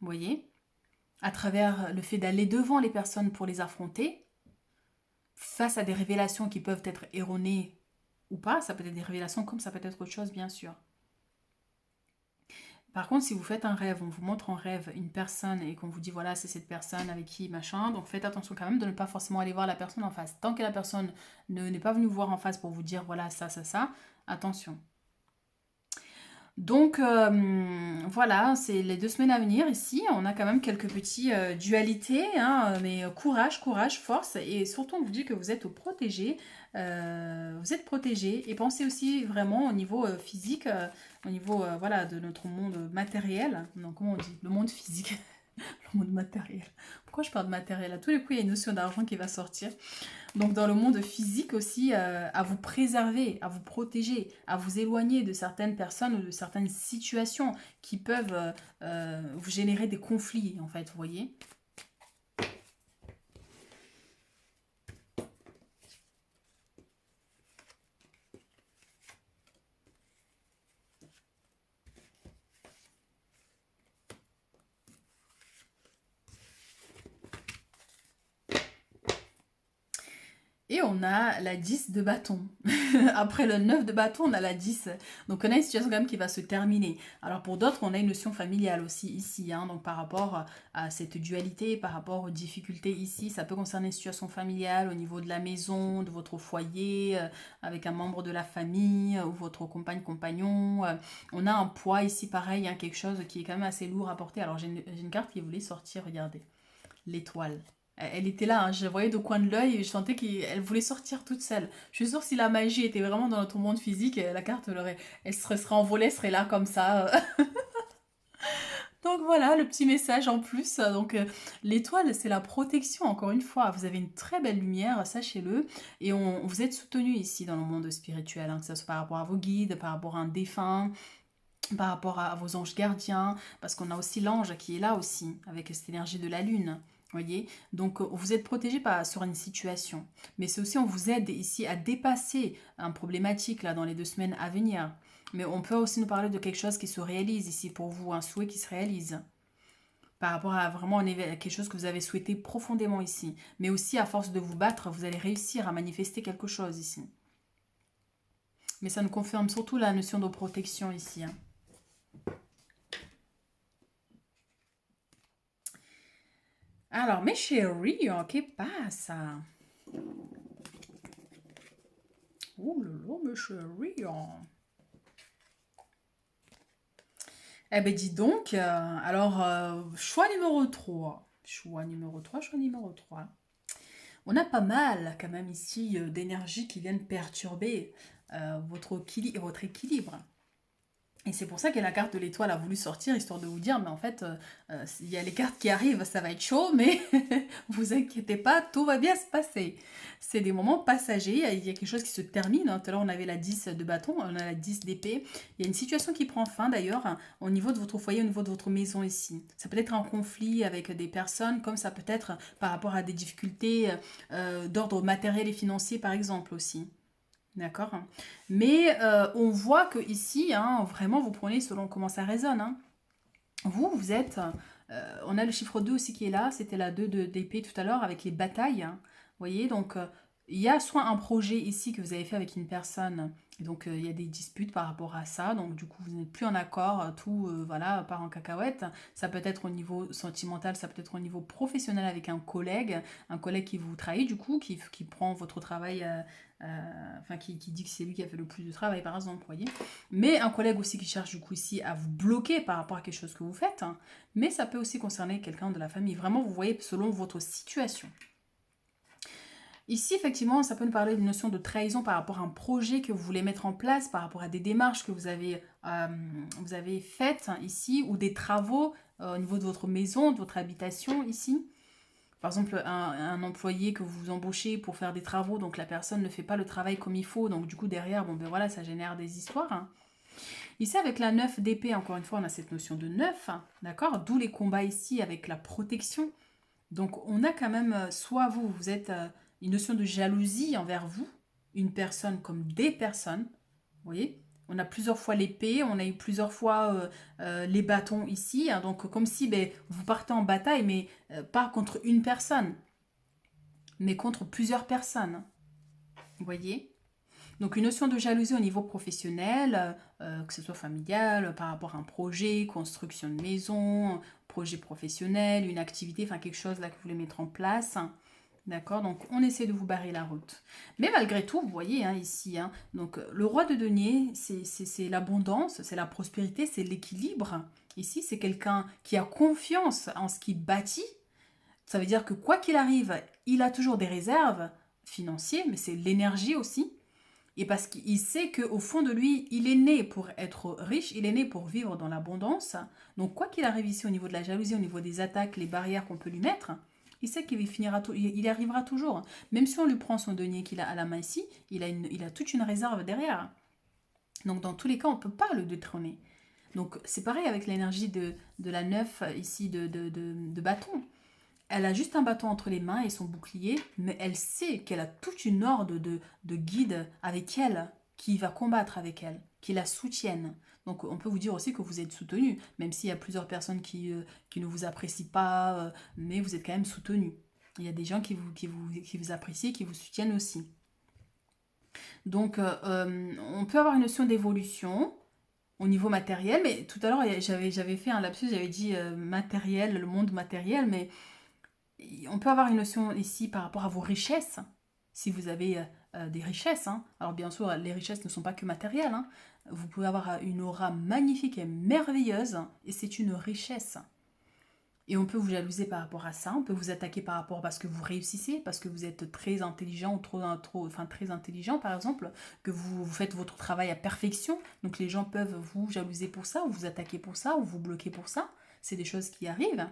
vous voyez, à travers le fait d'aller devant les personnes pour les affronter, face à des révélations qui peuvent être erronées ou pas, ça peut être des révélations comme ça peut être autre chose, bien sûr. Par contre, si vous faites un rêve, on vous montre en rêve une personne et qu'on vous dit voilà, c'est cette personne avec qui machin, donc faites attention quand même de ne pas forcément aller voir la personne en face. Tant que la personne n'est pas venue vous voir en face pour vous dire voilà, ça, attention. Donc voilà, c'est les 2 semaines à venir ici. On a quand même quelques petits dualités, hein, mais courage, force. Et surtout, on vous dit que vous êtes protégés. Vous êtes protégés. Et pensez aussi vraiment au niveau physique, au niveau voilà, de notre monde matériel. Non, comment on dit? Le monde physique. Le monde matériel. Pourquoi je parle de matériel? À tous les coups, il y a une notion d'argent qui va sortir. Donc dans le monde physique aussi, à vous préserver, à vous protéger, à vous éloigner de certaines personnes ou de certaines situations qui peuvent vous générer des conflits, en fait, vous voyez. Et on a la 10 de bâton. Après le 9 de bâton, on a la 10. Donc on a une situation quand même qui va se terminer. Alors pour d'autres, on a une notion familiale aussi ici. Hein. Donc par rapport à cette dualité, par rapport aux difficultés ici, ça peut concerner une situation familiale au niveau de la maison, de votre foyer, avec un membre de la famille ou votre compagne, compagnon. On a un poids ici pareil, hein, quelque chose qui est quand même assez lourd à porter. Alors j'ai une carte qui voulait sortir, regardez. L'étoile. Elle était là, hein, je la voyais de coin de l'œil et je sentais qu'elle voulait sortir toute seule. Je suis sûre que si la magie était vraiment dans notre monde physique, la carte, elle serait envolée, elle serait là comme ça. Donc voilà, le petit message en plus. Donc l'étoile, c'est la protection, encore une fois. Vous avez une très belle lumière, sachez-le. Et vous êtes soutenu ici dans le monde spirituel, hein, que ce soit par rapport à vos guides, par rapport à un défunt, par rapport à vos anges gardiens, parce qu'on a aussi l'ange qui est là aussi, avec cette énergie de la lune. Voyez, donc vous êtes protégé sur une situation, mais c'est aussi on vous aide ici à dépasser un problématique là dans les 2 semaines à venir. Mais on peut aussi nous parler de quelque chose qui se réalise ici pour vous, un souhait qui se réalise par rapport à vraiment quelque chose que vous avez souhaité profondément ici. Mais aussi à force de vous battre, vous allez réussir à manifester quelque chose ici. Mais ça nous confirme surtout la notion de protection ici. Hein. Alors, mes chéris, che passa? Oh là là, mes chéris. Eh ben, dis donc, choix numéro 3. Choix numéro 3, choix numéro 3. On a pas mal, quand même, ici, d'énergie qui viennent perturber votre équilibre. Et c'est pour ça que la carte de l'étoile a voulu sortir, histoire de vous dire, mais en fait, il y a les cartes qui arrivent, ça va être chaud, mais vous inquiétez pas, tout va bien se passer. C'est des moments passagers, il y a quelque chose qui se termine. Hein. Tout à l'heure, on avait la 10 de bâton, on a la 10 d'épée. Il y a une situation qui prend fin, d'ailleurs, hein, au niveau de votre foyer, au niveau de votre maison ici. Ça peut être un conflit avec des personnes, comme ça peut être par rapport à des difficultés d'ordre matériel et financier, par exemple, aussi. D'accord. Mais on voit que ici, hein, vraiment, vous prenez selon comment ça résonne. Hein. Vous êtes... on a le chiffre 2 aussi qui est là. C'était la 2 d'épée tout à l'heure avec les batailles. Hein. Vous voyez, donc il y a soit un projet ici que vous avez fait avec une personne. Et donc il y a des disputes par rapport à ça. Donc du coup, vous n'êtes plus en accord. Tout, voilà, part en cacahuète. Ça peut être au niveau sentimental, ça peut être au niveau professionnel avec un collègue. Un collègue qui vous trahit, du coup, qui prend votre travail... enfin qui dit que c'est lui qui a fait le plus de travail par exemple, vous voyez. Mais un collègue aussi qui cherche du coup ici à vous bloquer par rapport à quelque chose que vous faites, hein. Mais ça peut aussi concerner quelqu'un de la famille. Vraiment, vous voyez selon votre situation. Ici, effectivement, ça peut nous parler d'une notion de trahison par rapport à un projet que vous voulez mettre en place, par rapport à des démarches que vous avez faites ici, ou des travaux au niveau de votre maison, de votre habitation ici. Par exemple, un employé que vous embauchez pour faire des travaux, donc la personne ne fait pas le travail comme il faut, donc du coup derrière, bon ben voilà, ça génère des histoires. Hein. Ici, avec la 9 d'épée, encore une fois, on a cette notion de 9, hein, d'accord. D'où les combats ici avec la protection. Donc on a quand même, soit vous êtes une notion de jalousie envers vous, une personne comme des personnes, vous voyez. On a plusieurs fois l'épée, on a eu plusieurs fois les bâtons ici. Hein, donc comme si ben, vous partez en bataille, mais pas contre une personne, mais contre plusieurs personnes. Vous voyez. Donc une notion de jalousie au niveau professionnel, que ce soit familial, par rapport à un projet, construction de maison, projet professionnel, une activité, enfin quelque chose là que vous voulez mettre en place. D'accord, donc on essaie de vous barrer la route. Mais malgré tout, vous voyez hein, ici, hein, donc le roi de denier, c'est l'abondance, c'est la prospérité, c'est l'équilibre. Ici, c'est quelqu'un qui a confiance en ce qu'il bâtit. Ça veut dire que quoi qu'il arrive, il a toujours des réserves financières, mais c'est l'énergie aussi. Et parce qu'il sait qu'au fond de lui, il est né pour être riche, il est né pour vivre dans l'abondance. Donc quoi qu'il arrive ici au niveau de la jalousie, au niveau des attaques, les barrières qu'on peut lui mettre, il sait qu'il il y arrivera toujours. Même si on lui prend son denier qu'il a à la main ici, il a toute une réserve derrière. Donc dans tous les cas, on ne peut pas le détrôner. Donc c'est pareil avec l'énergie de la 9 ici de bâton. Elle a juste un bâton entre les mains et son bouclier, mais elle sait qu'elle a toute une horde de guides avec elle, qui va combattre avec elle, qui la soutiennent. Donc on peut vous dire aussi que vous êtes soutenu, même s'il y a plusieurs personnes qui ne vous apprécient pas, mais vous êtes quand même soutenu. Il y a des gens qui vous apprécient, qui vous soutiennent aussi. Donc, on peut avoir une notion d'évolution au niveau matériel, mais tout à l'heure, j'avais fait un lapsus, j'avais dit matériel, le monde matériel, mais on peut avoir une notion ici par rapport à vos richesses, si vous avez des richesses, hein. Alors bien sûr, les richesses ne sont pas que matérielles, hein. Vous pouvez avoir une aura magnifique et merveilleuse, et c'est une richesse. Et on peut vous jalouser par rapport à ça, on peut vous attaquer par rapport parce que vous réussissez, parce que vous êtes très intelligent ou enfin très intelligent par exemple, que vous faites votre travail à perfection. Donc les gens peuvent vous jalouser pour ça, ou vous attaquer pour ça, ou vous bloquer pour ça. C'est des choses qui arrivent.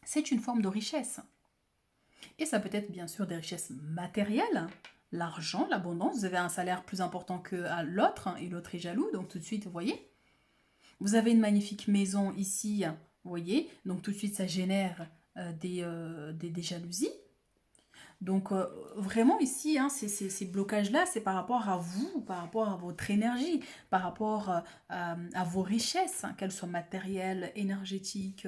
C'est une forme de richesse. Et ça peut être bien sûr des richesses matérielles, l'argent, l'abondance. Vous avez un salaire plus important que l'autre, hein, et l'autre est jaloux, donc tout de suite, vous voyez. Vous avez une magnifique maison ici, vous voyez, donc tout de suite ça génère des jalousies. Donc vraiment ici, hein, ces blocages-là, c'est par rapport à vous, par rapport à votre énergie, par rapport à vos richesses, hein, qu'elles soient matérielles, énergétiques,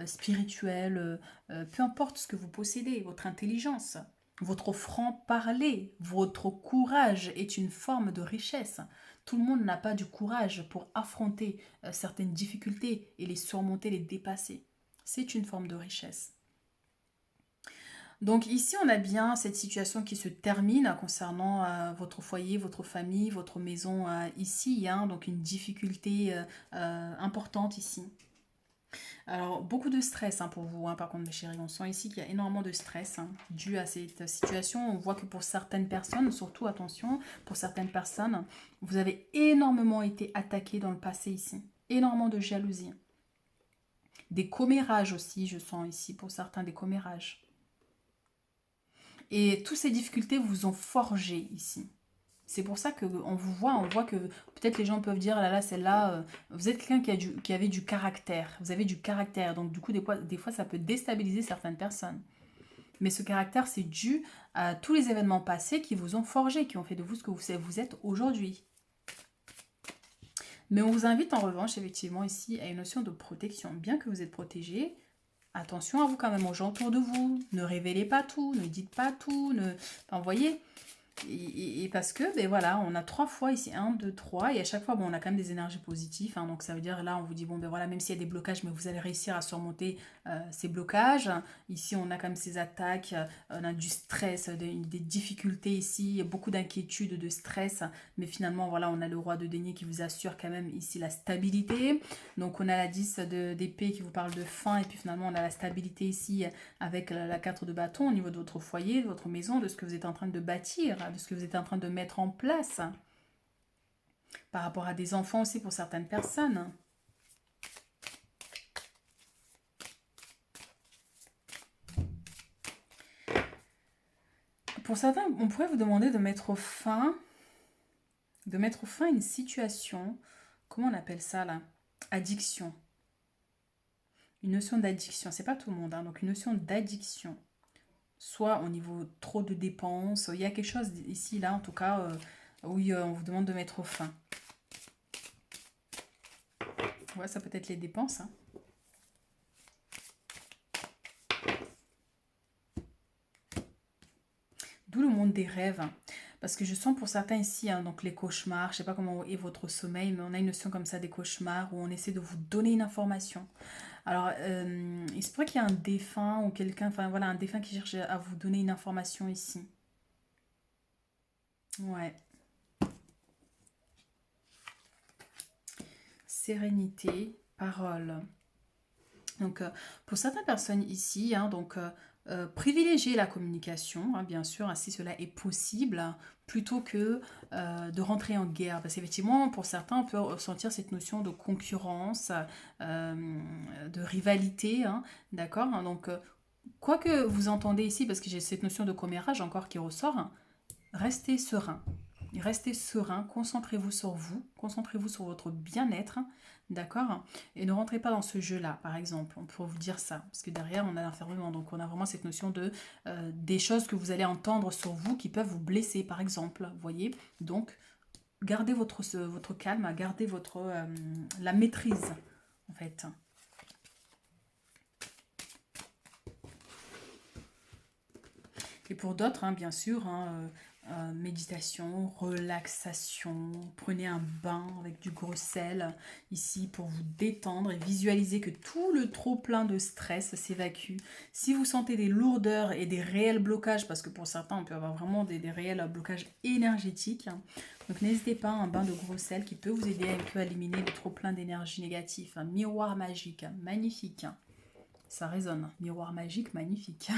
spirituelles, peu importe ce que vous possédez, votre intelligence. Votre franc-parler, votre courage est une forme de richesse. Tout le monde n'a pas du courage pour affronter certaines difficultés et les surmonter, les dépasser. C'est une forme de richesse. Donc ici, on a bien cette situation qui se termine concernant votre foyer, votre famille, votre maison ici, hein, donc une difficulté importante ici. Alors, beaucoup de stress, hein, pour vous, hein, par contre, mes chéris. On sent ici qu'il y a énormément de stress, hein, dû à cette situation. On voit que pour certaines personnes, surtout, attention, pour certaines personnes, vous avez énormément été attaqué dans le passé ici. Énormément de jalousie. Des commérages aussi, je sens ici, pour certains, des commérages. Et toutes ces difficultés vous ont forgé ici. C'est pour ça qu'on vous voit, on voit que peut-être les gens peuvent dire, ah là là, celle-là, vous êtes quelqu'un qui avait du caractère. Vous avez du caractère. Donc du coup, des fois, ça peut déstabiliser certaines personnes. Mais ce caractère, c'est dû à tous les événements passés qui vous ont forgé, qui ont fait de vous ce que vous êtes aujourd'hui. Mais on vous invite en revanche, effectivement, ici, à une notion de protection. Bien que vous êtes protégé, attention à vous quand même, aux gens autour de vous. Ne révélez pas tout, ne dites pas tout. Enfin, vous voyez, et parce que, ben voilà, on a 3 fois ici, 1, 2, 3, et à chaque fois, bon, on a quand même des énergies positives, hein, donc ça veut dire, là, on vous dit, bon, ben voilà, même s'il y a des blocages, mais vous allez réussir à surmonter ces blocages. Ici, on a quand même ces attaques, on a du stress, des difficultés ici, beaucoup d'inquiétudes, de stress, mais finalement, voilà, on a le roi de denier qui vous assure quand même ici la stabilité. Donc, on a la 10 d'épée qui vous parle de fin, et puis finalement, on a la stabilité ici avec la 4 de bâton au niveau de votre foyer, de votre maison, de ce que vous êtes en train de bâtir, de ce que vous êtes en train de mettre en place. Par rapport à des enfants aussi pour certaines personnes. Pour certains, on pourrait vous demander de mettre fin à une situation, comment on appelle ça là? Addiction. Une notion d'addiction, c'est pas tout le monde, hein, donc une notion d'addiction. Soit au niveau trop de dépenses, il y a quelque chose ici, là en tout cas, où on vous demande de mettre fin. Ouais, ça peut être les dépenses, hein. D'où le monde des rêves. Parce que je sens pour certains ici, hein, donc les cauchemars, je sais pas comment est votre sommeil, mais on a une notion comme ça des cauchemars où on essaie de vous donner une information. Alors, il se pourrait qu'il y ait un défunt ou quelqu'un, enfin voilà, un défunt qui cherche à vous donner une information ici. Ouais. Sérénité, parole. Donc, pour certaines personnes ici, hein, donc, privilégier la communication, hein, bien sûr, hein, si cela est possible, hein, plutôt que de rentrer en guerre. Parce qu'effectivement, pour certains, on peut ressentir cette notion de concurrence, de rivalité, hein, d'accord, hein. Donc, quoi que vous entendez ici, parce que j'ai cette notion de commérage encore qui ressort, hein, restez serein. Restez serein, concentrez-vous sur vous, concentrez-vous sur votre bien-être, d'accord? Et ne rentrez pas dans ce jeu-là, par exemple, on peut vous dire ça, parce que derrière, on a l'enfermement, donc on a vraiment cette notion de des choses que vous allez entendre sur vous qui peuvent vous blesser, par exemple, vous voyez? Donc, gardez votre calme, gardez la maîtrise, en fait. Et pour d'autres, hein, bien sûr, hein, méditation, relaxation, prenez un bain avec du gros sel ici pour vous détendre et visualiser que tout le trop plein de stress s'évacue. Si vous sentez des lourdeurs et des réels blocages, parce que pour certains on peut avoir vraiment des réels blocages énergétiques, hein, donc n'hésitez pas, un bain de gros sel qui peut vous aider un peu à éliminer le trop plein d'énergie négative. Un miroir magique, magnifique. Ça résonne, miroir magique, magnifique.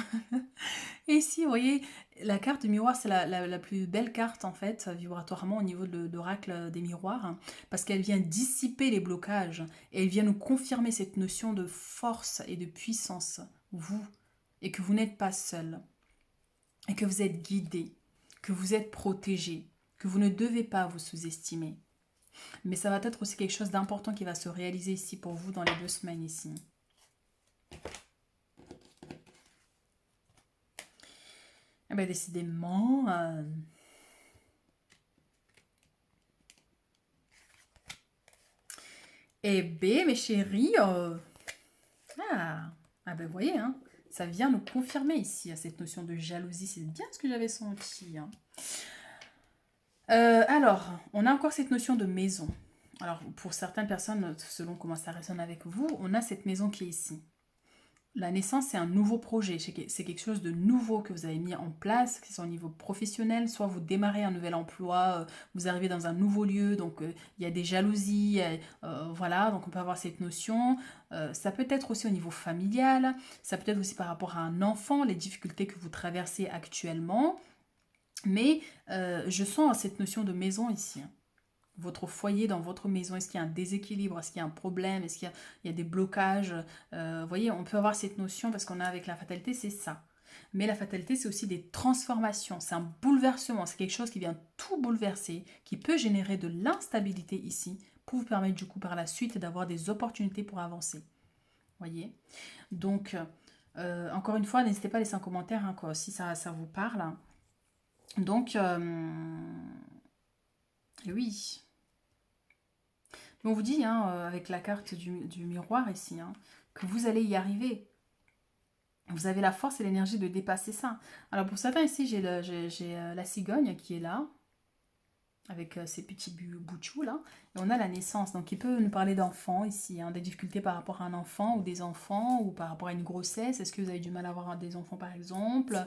Et ici, vous voyez, la carte du miroir, c'est la plus belle carte, en fait, vibratoirement, au niveau de l'oracle des miroirs, hein, parce qu'elle vient dissiper les blocages, et elle vient nous confirmer cette notion de force et de puissance, vous, et que vous n'êtes pas seul, et que vous êtes guidé, que vous êtes protégé, que vous ne devez pas vous sous-estimer. Mais ça va être aussi quelque chose d'important qui va se réaliser ici pour vous dans les 2 semaines ici. Eh bien, décidément... Eh bien, mes chéris... Ah ben, vous voyez, hein, ça vient nous confirmer ici, cette notion de jalousie. C'est bien ce que j'avais senti. Hein. Alors, on a encore cette notion de maison. Alors, pour certaines personnes, selon comment ça résonne avec vous, on a cette maison qui est ici. La naissance, c'est un nouveau projet, c'est quelque chose de nouveau que vous avez mis en place, que ce soit au niveau professionnel, soit vous démarrez un nouvel emploi, vous arrivez dans un nouveau lieu, donc il y a des jalousies, voilà, donc on peut avoir cette notion. Ça peut être aussi au niveau familial, ça peut être aussi par rapport à un enfant, les difficultés que vous traversez actuellement, mais je sens cette notion de maison ici. Hein. Votre foyer dans votre maison, est-ce qu'il y a un déséquilibre, est-ce qu'il y a un problème, est-ce qu'il y a des blocages, vous voyez, on peut avoir cette notion parce qu'on a avec la fatalité, c'est ça. Mais la fatalité, c'est aussi des transformations, c'est un bouleversement, c'est quelque chose qui vient tout bouleverser, qui peut générer de l'instabilité ici, pour vous permettre du coup par la suite d'avoir des opportunités pour avancer. Vous voyez. Donc, encore une fois, n'hésitez pas à laisser un commentaire hein, quoi, si ça vous parle. Donc, oui. On vous dit, hein, avec la carte du miroir ici, hein, que vous allez y arriver. Vous avez la force et l'énergie de dépasser ça. Alors pour certains ici, j'ai la cigogne qui est là, avec ses petits bouts de chou là. Et on a la naissance, donc il peut nous parler d'enfants ici, hein, des difficultés par rapport à un enfant ou des enfants, ou par rapport à une grossesse. Est-ce que vous avez du mal à avoir des enfants par exemple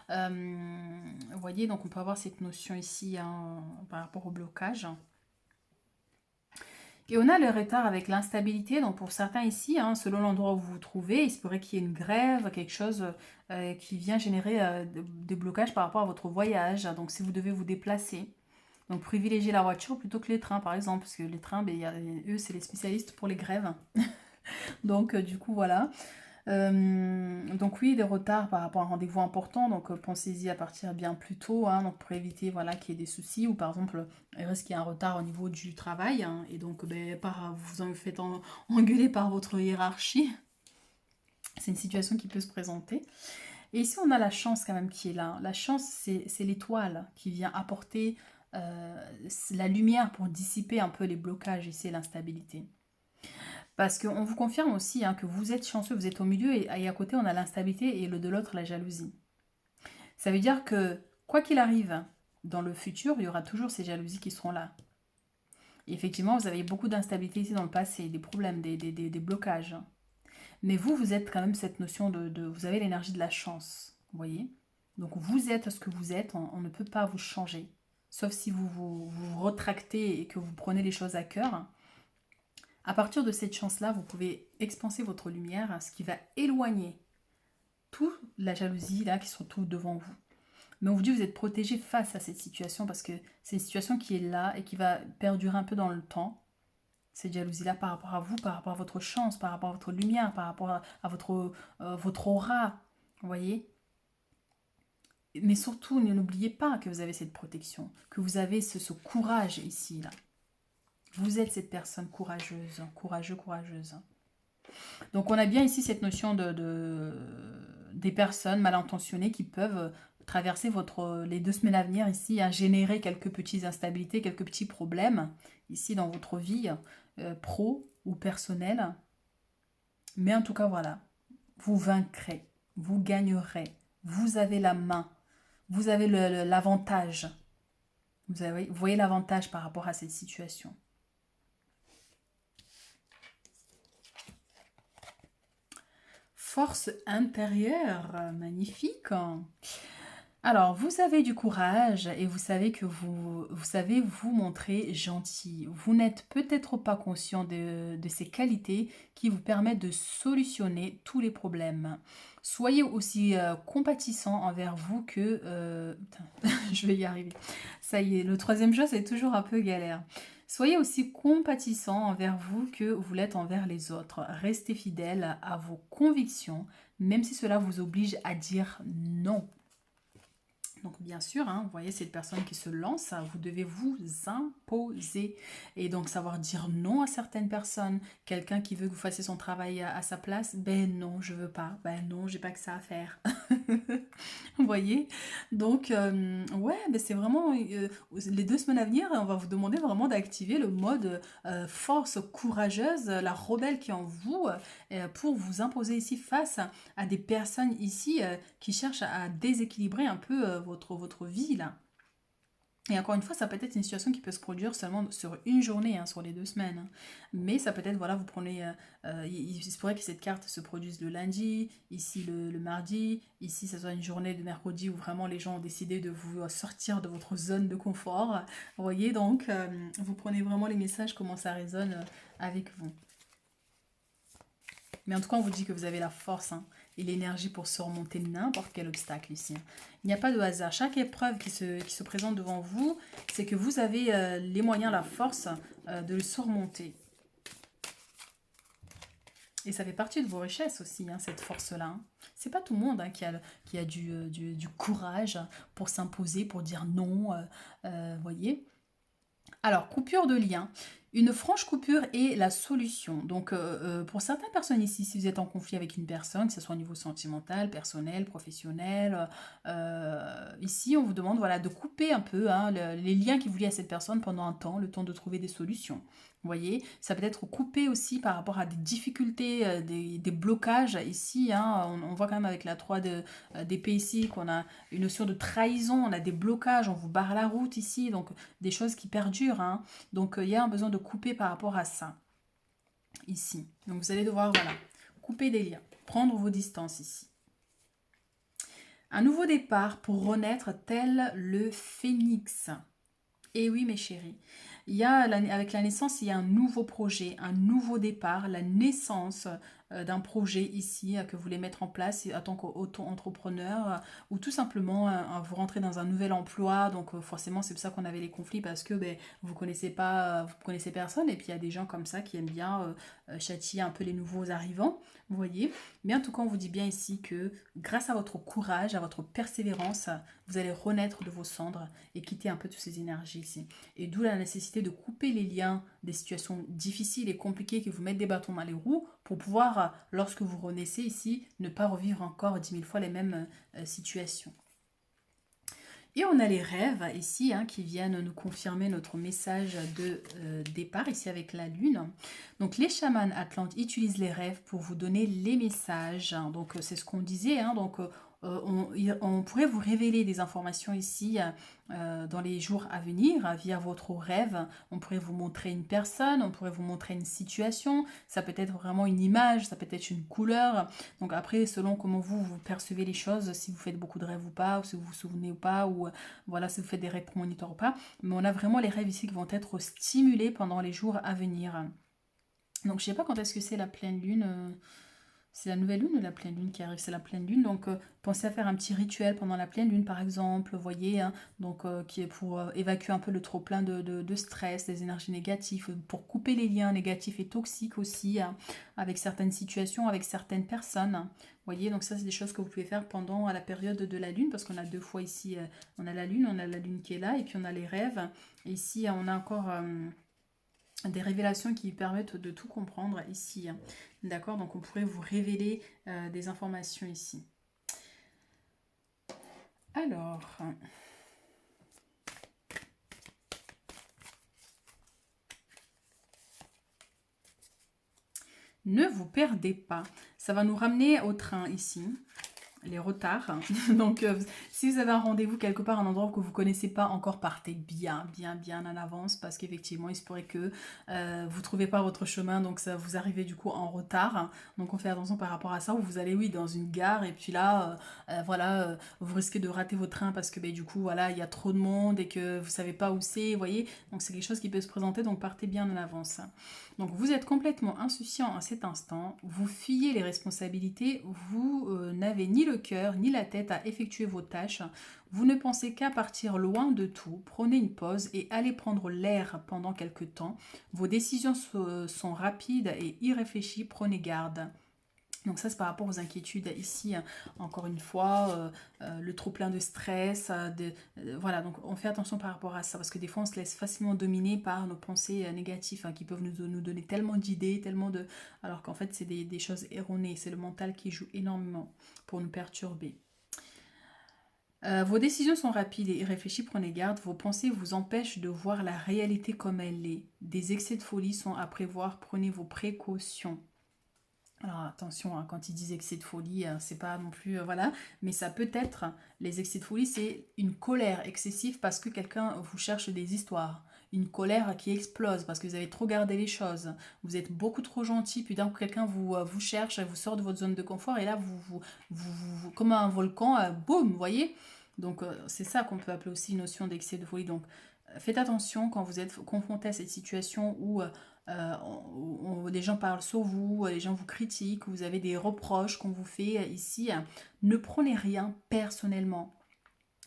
Vous voyez, donc on peut avoir cette notion ici hein, par rapport au blocage. Et on a le retard avec l'instabilité, donc pour certains ici, hein, selon l'endroit où vous vous trouvez, il se pourrait qu'il y ait une grève, quelque chose qui vient générer des blocages par rapport à votre voyage. Donc si vous devez vous déplacer, donc privilégiez la voiture plutôt que les trains par exemple, parce que les trains, ben, eux c'est les spécialistes pour les grèves. Donc du coup voilà. Donc oui, des retards par rapport à un rendez-vous important, donc pensez-y à partir bien plus tôt, hein, donc pour éviter voilà, qu'il y ait des soucis, ou par exemple, il risque qu'il y ait un retard au niveau du travail, hein, et donc ben, vous en faites engueuler par votre hiérarchie. C'est une situation qui peut se présenter. Et ici, on a la chance quand même qui est là. La chance, c'est l'étoile qui vient apporter la lumière pour dissiper un peu les blocages ici et l'instabilité. Parce qu'on vous confirme aussi hein, que vous êtes chanceux, vous êtes au milieu et à côté on a l'instabilité et le de l'autre la jalousie. Ça veut dire que quoi qu'il arrive dans le futur, il y aura toujours ces jalousies qui seront là. Et effectivement, vous avez beaucoup d'instabilité ici dans le passé, des problèmes, des blocages. Mais vous êtes quand même cette notion vous avez l'énergie de la chance, vous voyez. Donc vous êtes ce que vous êtes, on ne peut pas vous changer. Sauf si vous retractez et que vous prenez les choses à cœur. À partir de cette chance-là, vous pouvez expanser votre lumière, ce qui va éloigner toute la jalousie là qui sont tout devant vous. Mais on vous dit que vous êtes protégé face à cette situation parce que c'est une situation qui est là et qui va perdurer un peu dans le temps. Cette jalousie-là par rapport à vous, par rapport à votre chance, par rapport à votre lumière, par rapport à votre aura. Vous voyez. Mais surtout, n'oubliez pas que vous avez cette protection, que vous avez ce courage ici, là. Vous êtes cette personne courageuse, courageuse. Donc on a bien ici cette notion des personnes mal intentionnées qui peuvent traverser les 2 semaines à venir ici, à générer quelques petites instabilités, quelques petits problèmes ici dans votre vie pro ou personnelle. Mais en tout cas voilà, vous vaincrez, vous gagnerez, vous avez la main, vous avez l'avantage. Vous voyez l'avantage par rapport à cette situation. Force intérieure, magnifique. Alors, vous avez du courage et vous savez que vous savez vous montrer gentil. Vous n'êtes peut-être pas conscient de ces qualités qui vous permettent de solutionner tous les problèmes. Soyez aussi compatissant envers vous que... putain, je vais y arriver. Ça y est, le troisième jeu, c'est toujours un peu galère. Soyez aussi compatissant envers vous que vous l'êtes envers les autres. Restez fidèle à vos convictions, même si cela vous oblige à dire non. Donc bien sûr, hein, vous voyez cette personne qui se lance, vous devez vous imposer et donc savoir dire non à certaines personnes. Quelqu'un qui veut que vous fassiez son travail à sa place, ben non, je veux pas, ben non, j'ai pas que ça à faire. Vous voyez? Donc ouais, ben c'est vraiment les 2 semaines à venir, on va vous demander vraiment d'activer le mode force courageuse, la rebelle qui est en vous, pour vous imposer ici face à des personnes ici qui cherchent à déséquilibrer un peu votre vie là. Et encore une fois, ça peut être une situation qui peut se produire seulement sur une journée, hein, sur les 2 semaines, hein. Mais ça peut être, voilà, vous prenez... il se pourrait que cette carte se produise le lundi, ici le mardi, ici ça soit une journée de mercredi où vraiment les gens ont décidé de vous sortir de votre zone de confort. Vous voyez, donc vous prenez vraiment les messages, comment ça résonne avec vous. Mais en tout cas, on vous dit que vous avez la force, hein, et l'énergie pour surmonter n'importe quel obstacle ici, hein. Il n'y a pas de hasard. Chaque épreuve qui se présente devant vous, c'est que vous avez les moyens, la force de le surmonter. Et ça fait partie de vos richesses aussi, hein, cette force-là, hein. C'est pas tout le monde, hein, qui a du courage pour s'imposer, pour dire non, voyez. Alors, coupure de lien. Une franche coupure est la solution. Donc, pour certaines personnes ici, si vous êtes en conflit avec une personne, que ce soit au niveau sentimental, personnel, professionnel, ici, on vous demande, voilà, de couper un peu, hein, les liens qui vous lient à cette personne pendant un temps, le temps de trouver des solutions. Vous voyez, ça peut être coupé aussi par rapport à des difficultés, des blocages. Ici, hein, on voit quand même avec la 3 d'épée ici qu'on a une notion de trahison, on a des blocages, on vous barre la route ici. Donc, des choses qui perdurent, hein. Donc il y a un besoin de couper par rapport à ça, ici. Donc vous allez devoir, voilà, couper des liens, prendre vos distances ici. Un nouveau départ pour renaître tel le phénix. Et oui, mes chéris, avec la naissance, il y a un nouveau projet, un nouveau départ, la naissance d'un projet ici que vous voulez mettre en place en tant qu'auto-entrepreneur ou tout simplement vous rentrez dans un nouvel emploi. Donc forcément, c'est pour ça qu'on avait les conflits parce que ben, vous connaissez pas, vous connaissez personne et puis il y a des gens comme ça qui aiment bien châtier un peu les nouveaux arrivants, vous voyez. Mais en tout cas, on vous dit bien ici que grâce à votre courage, à votre persévérance, vous allez renaître de vos cendres et quitter un peu toutes ces énergies ici. Et d'où la nécessité de couper les liens des situations difficiles et compliquées qui vous mettent des bâtons dans les roues pour pouvoir, lorsque vous renaissez ici, ne pas revivre encore 10 000 fois les mêmes situations. Et on a les rêves ici, hein, qui viennent nous confirmer notre message de départ ici avec la lune. Donc les chamans atlantes utilisent les rêves pour vous donner les messages. Donc c'est ce qu'on disait, hein, donc on pourrait vous révéler des informations ici dans les jours à venir via votre rêve. On pourrait vous montrer une personne, on pourrait vous montrer une situation. Ça peut être vraiment une image, ça peut être une couleur. Donc après, selon comment vous percevez les choses, si vous faites beaucoup de rêves ou pas, ou si vous vous souvenez ou pas, ou voilà, si vous faites des rêves prémonitoires ou pas. Mais on a vraiment les rêves ici qui vont être stimulés pendant les jours à venir. Donc je sais pas quand est-ce que c'est la pleine lune. C'est la nouvelle lune ou la pleine lune qui arrive? C'est la pleine lune, donc pensez à faire un petit rituel pendant la pleine lune par exemple, vous voyez, hein, donc qui est pour évacuer un peu le trop-plein de stress, des énergies négatives, pour couper les liens négatifs et toxiques aussi, hein, avec certaines situations, avec certaines personnes, hein. Vous voyez, donc ça c'est des choses que vous pouvez faire pendant la période de la lune, parce qu'on a 2 fois ici, on a la lune qui est là, et puis on a les rêves, et ici on a encore... des révélations qui permettent de tout comprendre ici, hein. D'accord, donc on pourrait vous révéler des informations ici. Alors, ne vous perdez pas. Ça va nous ramener au train ici. les retards. Donc, si vous avez un rendez-vous quelque part, un endroit que vous ne connaissez pas encore, partez bien, bien, bien en avance parce qu'effectivement, il se pourrait que vous ne trouvez pas votre chemin, donc ça vous arrivez du coup en retard. Donc, on fait attention par rapport à ça, où vous allez, oui, dans une gare et puis là, voilà, vous risquez de rater votre train parce que ben, du coup, voilà, il y a trop de monde et que vous ne savez pas où c'est, vous voyez. Donc, c'est quelque chose qui peut se présenter, donc partez bien en avance. Donc vous êtes complètement insouciant à cet instant, vous fuyez les responsabilités, vous n'avez ni le cœur ni la tête à effectuer vos tâches, vous ne pensez qu'à partir loin de tout, prenez une pause et allez prendre l'air pendant quelque temps. Vos décisions sont rapides et irréfléchies, prenez garde. Donc ça, c'est par rapport aux inquiétudes ici, encore une fois, le trop plein de stress, voilà, donc on fait attention par rapport à ça, parce que des fois, on se laisse facilement dominer par nos pensées négatives, hein, qui peuvent nous donner tellement d'idées, tellement de... Alors qu'en fait, c'est des choses erronées, c'est le mental qui joue énormément pour nous perturber. Vos décisions sont rapides et irréfléchies, prenez garde, vos pensées vous empêchent de voir la réalité comme elle est. Des excès de folie sont à prévoir, prenez vos précautions. Alors attention, hein, quand ils disent excès de folie, c'est pas non plus... voilà, mais ça peut être, les excès de folie, c'est une colère excessive parce que quelqu'un vous cherche des histoires. Une colère qui explose parce que vous avez trop gardé les choses. Vous êtes beaucoup trop gentil, puis d'un coup quelqu'un vous cherche, vous sort de votre zone de confort et là, comme un volcan, boum, vous voyez. Donc c'est ça qu'on peut appeler aussi une notion d'excès de folie. Donc faites attention quand vous êtes confronté à cette situation où les gens parlent sur vous, les gens vous critiquent, vous avez des reproches qu'on vous fait ici. Ne prenez rien personnellement.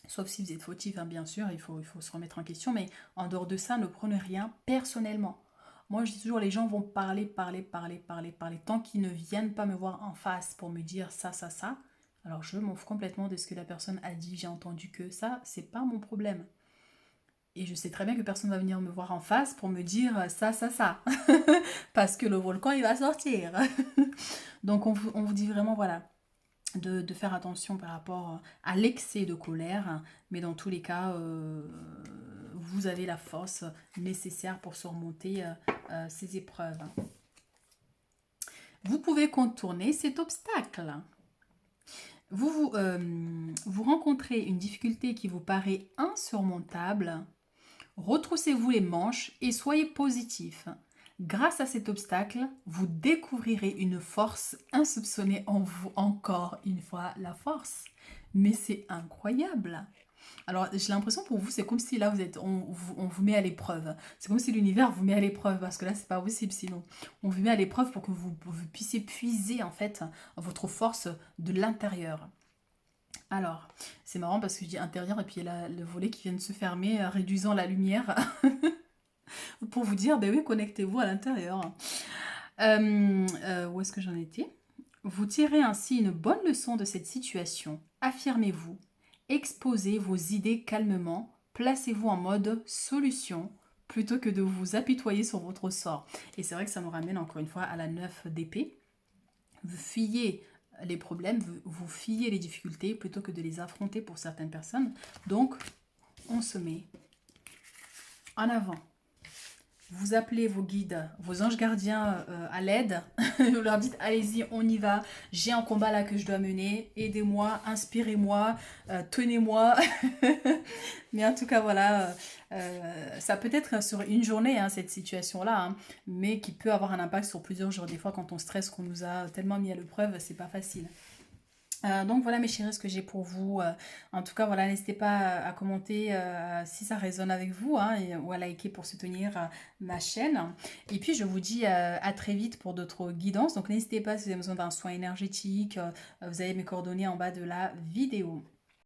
Sauf si vous êtes fautif, hein, bien sûr, il faut se remettre en question, mais en dehors de ça, ne prenez rien personnellement. Moi, je dis toujours, les gens vont parler, parler, parler, parler, parler, tant qu'ils ne viennent pas me voir en face pour me dire ça, ça, ça. Alors, je m'en fous complètement de ce que la personne a dit, j'ai entendu que ça, c'est pas mon problème. Et je sais très bien que personne va venir me voir en face pour me dire ça, ça, ça. Parce que le volcan, il va sortir. Donc, on vous dit vraiment, voilà, de faire attention par rapport à l'excès de colère. Mais dans tous les cas, vous avez la force nécessaire pour surmonter ces épreuves. Vous pouvez contourner cet obstacle. Vous rencontrez une difficulté qui vous paraît insurmontable. Retroussez-vous les manches et soyez positif. Grâce à cet obstacle, vous découvrirez une force insoupçonnée en vous. Encore une fois, la force. Mais c'est incroyable. Alors, j'ai l'impression pour vous, c'est comme si là, on vous met à l'épreuve. C'est comme si l'univers vous met à l'épreuve, parce que là, c'est pas possible sinon. On vous met à l'épreuve pour que vous puissiez puiser, en fait, votre force de l'intérieur. Alors, c'est marrant parce que je dis intérieur et puis il y a le volet qui vient de se fermer, réduisant la lumière. Pour vous dire, ben oui, connectez-vous à l'intérieur. Où est-ce que j'en étais? Vous tirez ainsi une bonne leçon de cette situation. Affirmez-vous, exposez vos idées calmement, placez-vous en mode solution plutôt que de vous apitoyer sur votre sort. Et c'est vrai que ça nous ramène encore une fois à la 9 d'épée. Vous fuyez les problèmes, vous fuyez les difficultés plutôt que de les affronter pour certaines personnes. Donc, on se met en avant. Vous appelez vos guides, vos anges gardiens à l'aide. Vous leur dites, allez-y, on y va. J'ai un combat là que je dois mener. Aidez-moi, inspirez-moi, tenez-moi. Mais en tout cas, voilà, ça peut être sur une journée, hein, cette situation-là, hein, mais qui peut avoir un impact sur plusieurs jours. Des fois, quand on stresse, qu'on nous a tellement mis à l'épreuve, c'est pas facile. Donc voilà mes chéris ce que j'ai pour vous. En tout cas voilà, n'hésitez pas à commenter si ça résonne avec vous, hein, ou à liker pour soutenir ma chaîne. Et puis je vous dis à très vite pour d'autres guidances. Donc n'hésitez pas si vous avez besoin d'un soin énergétique, vous avez mes coordonnées en bas de la vidéo.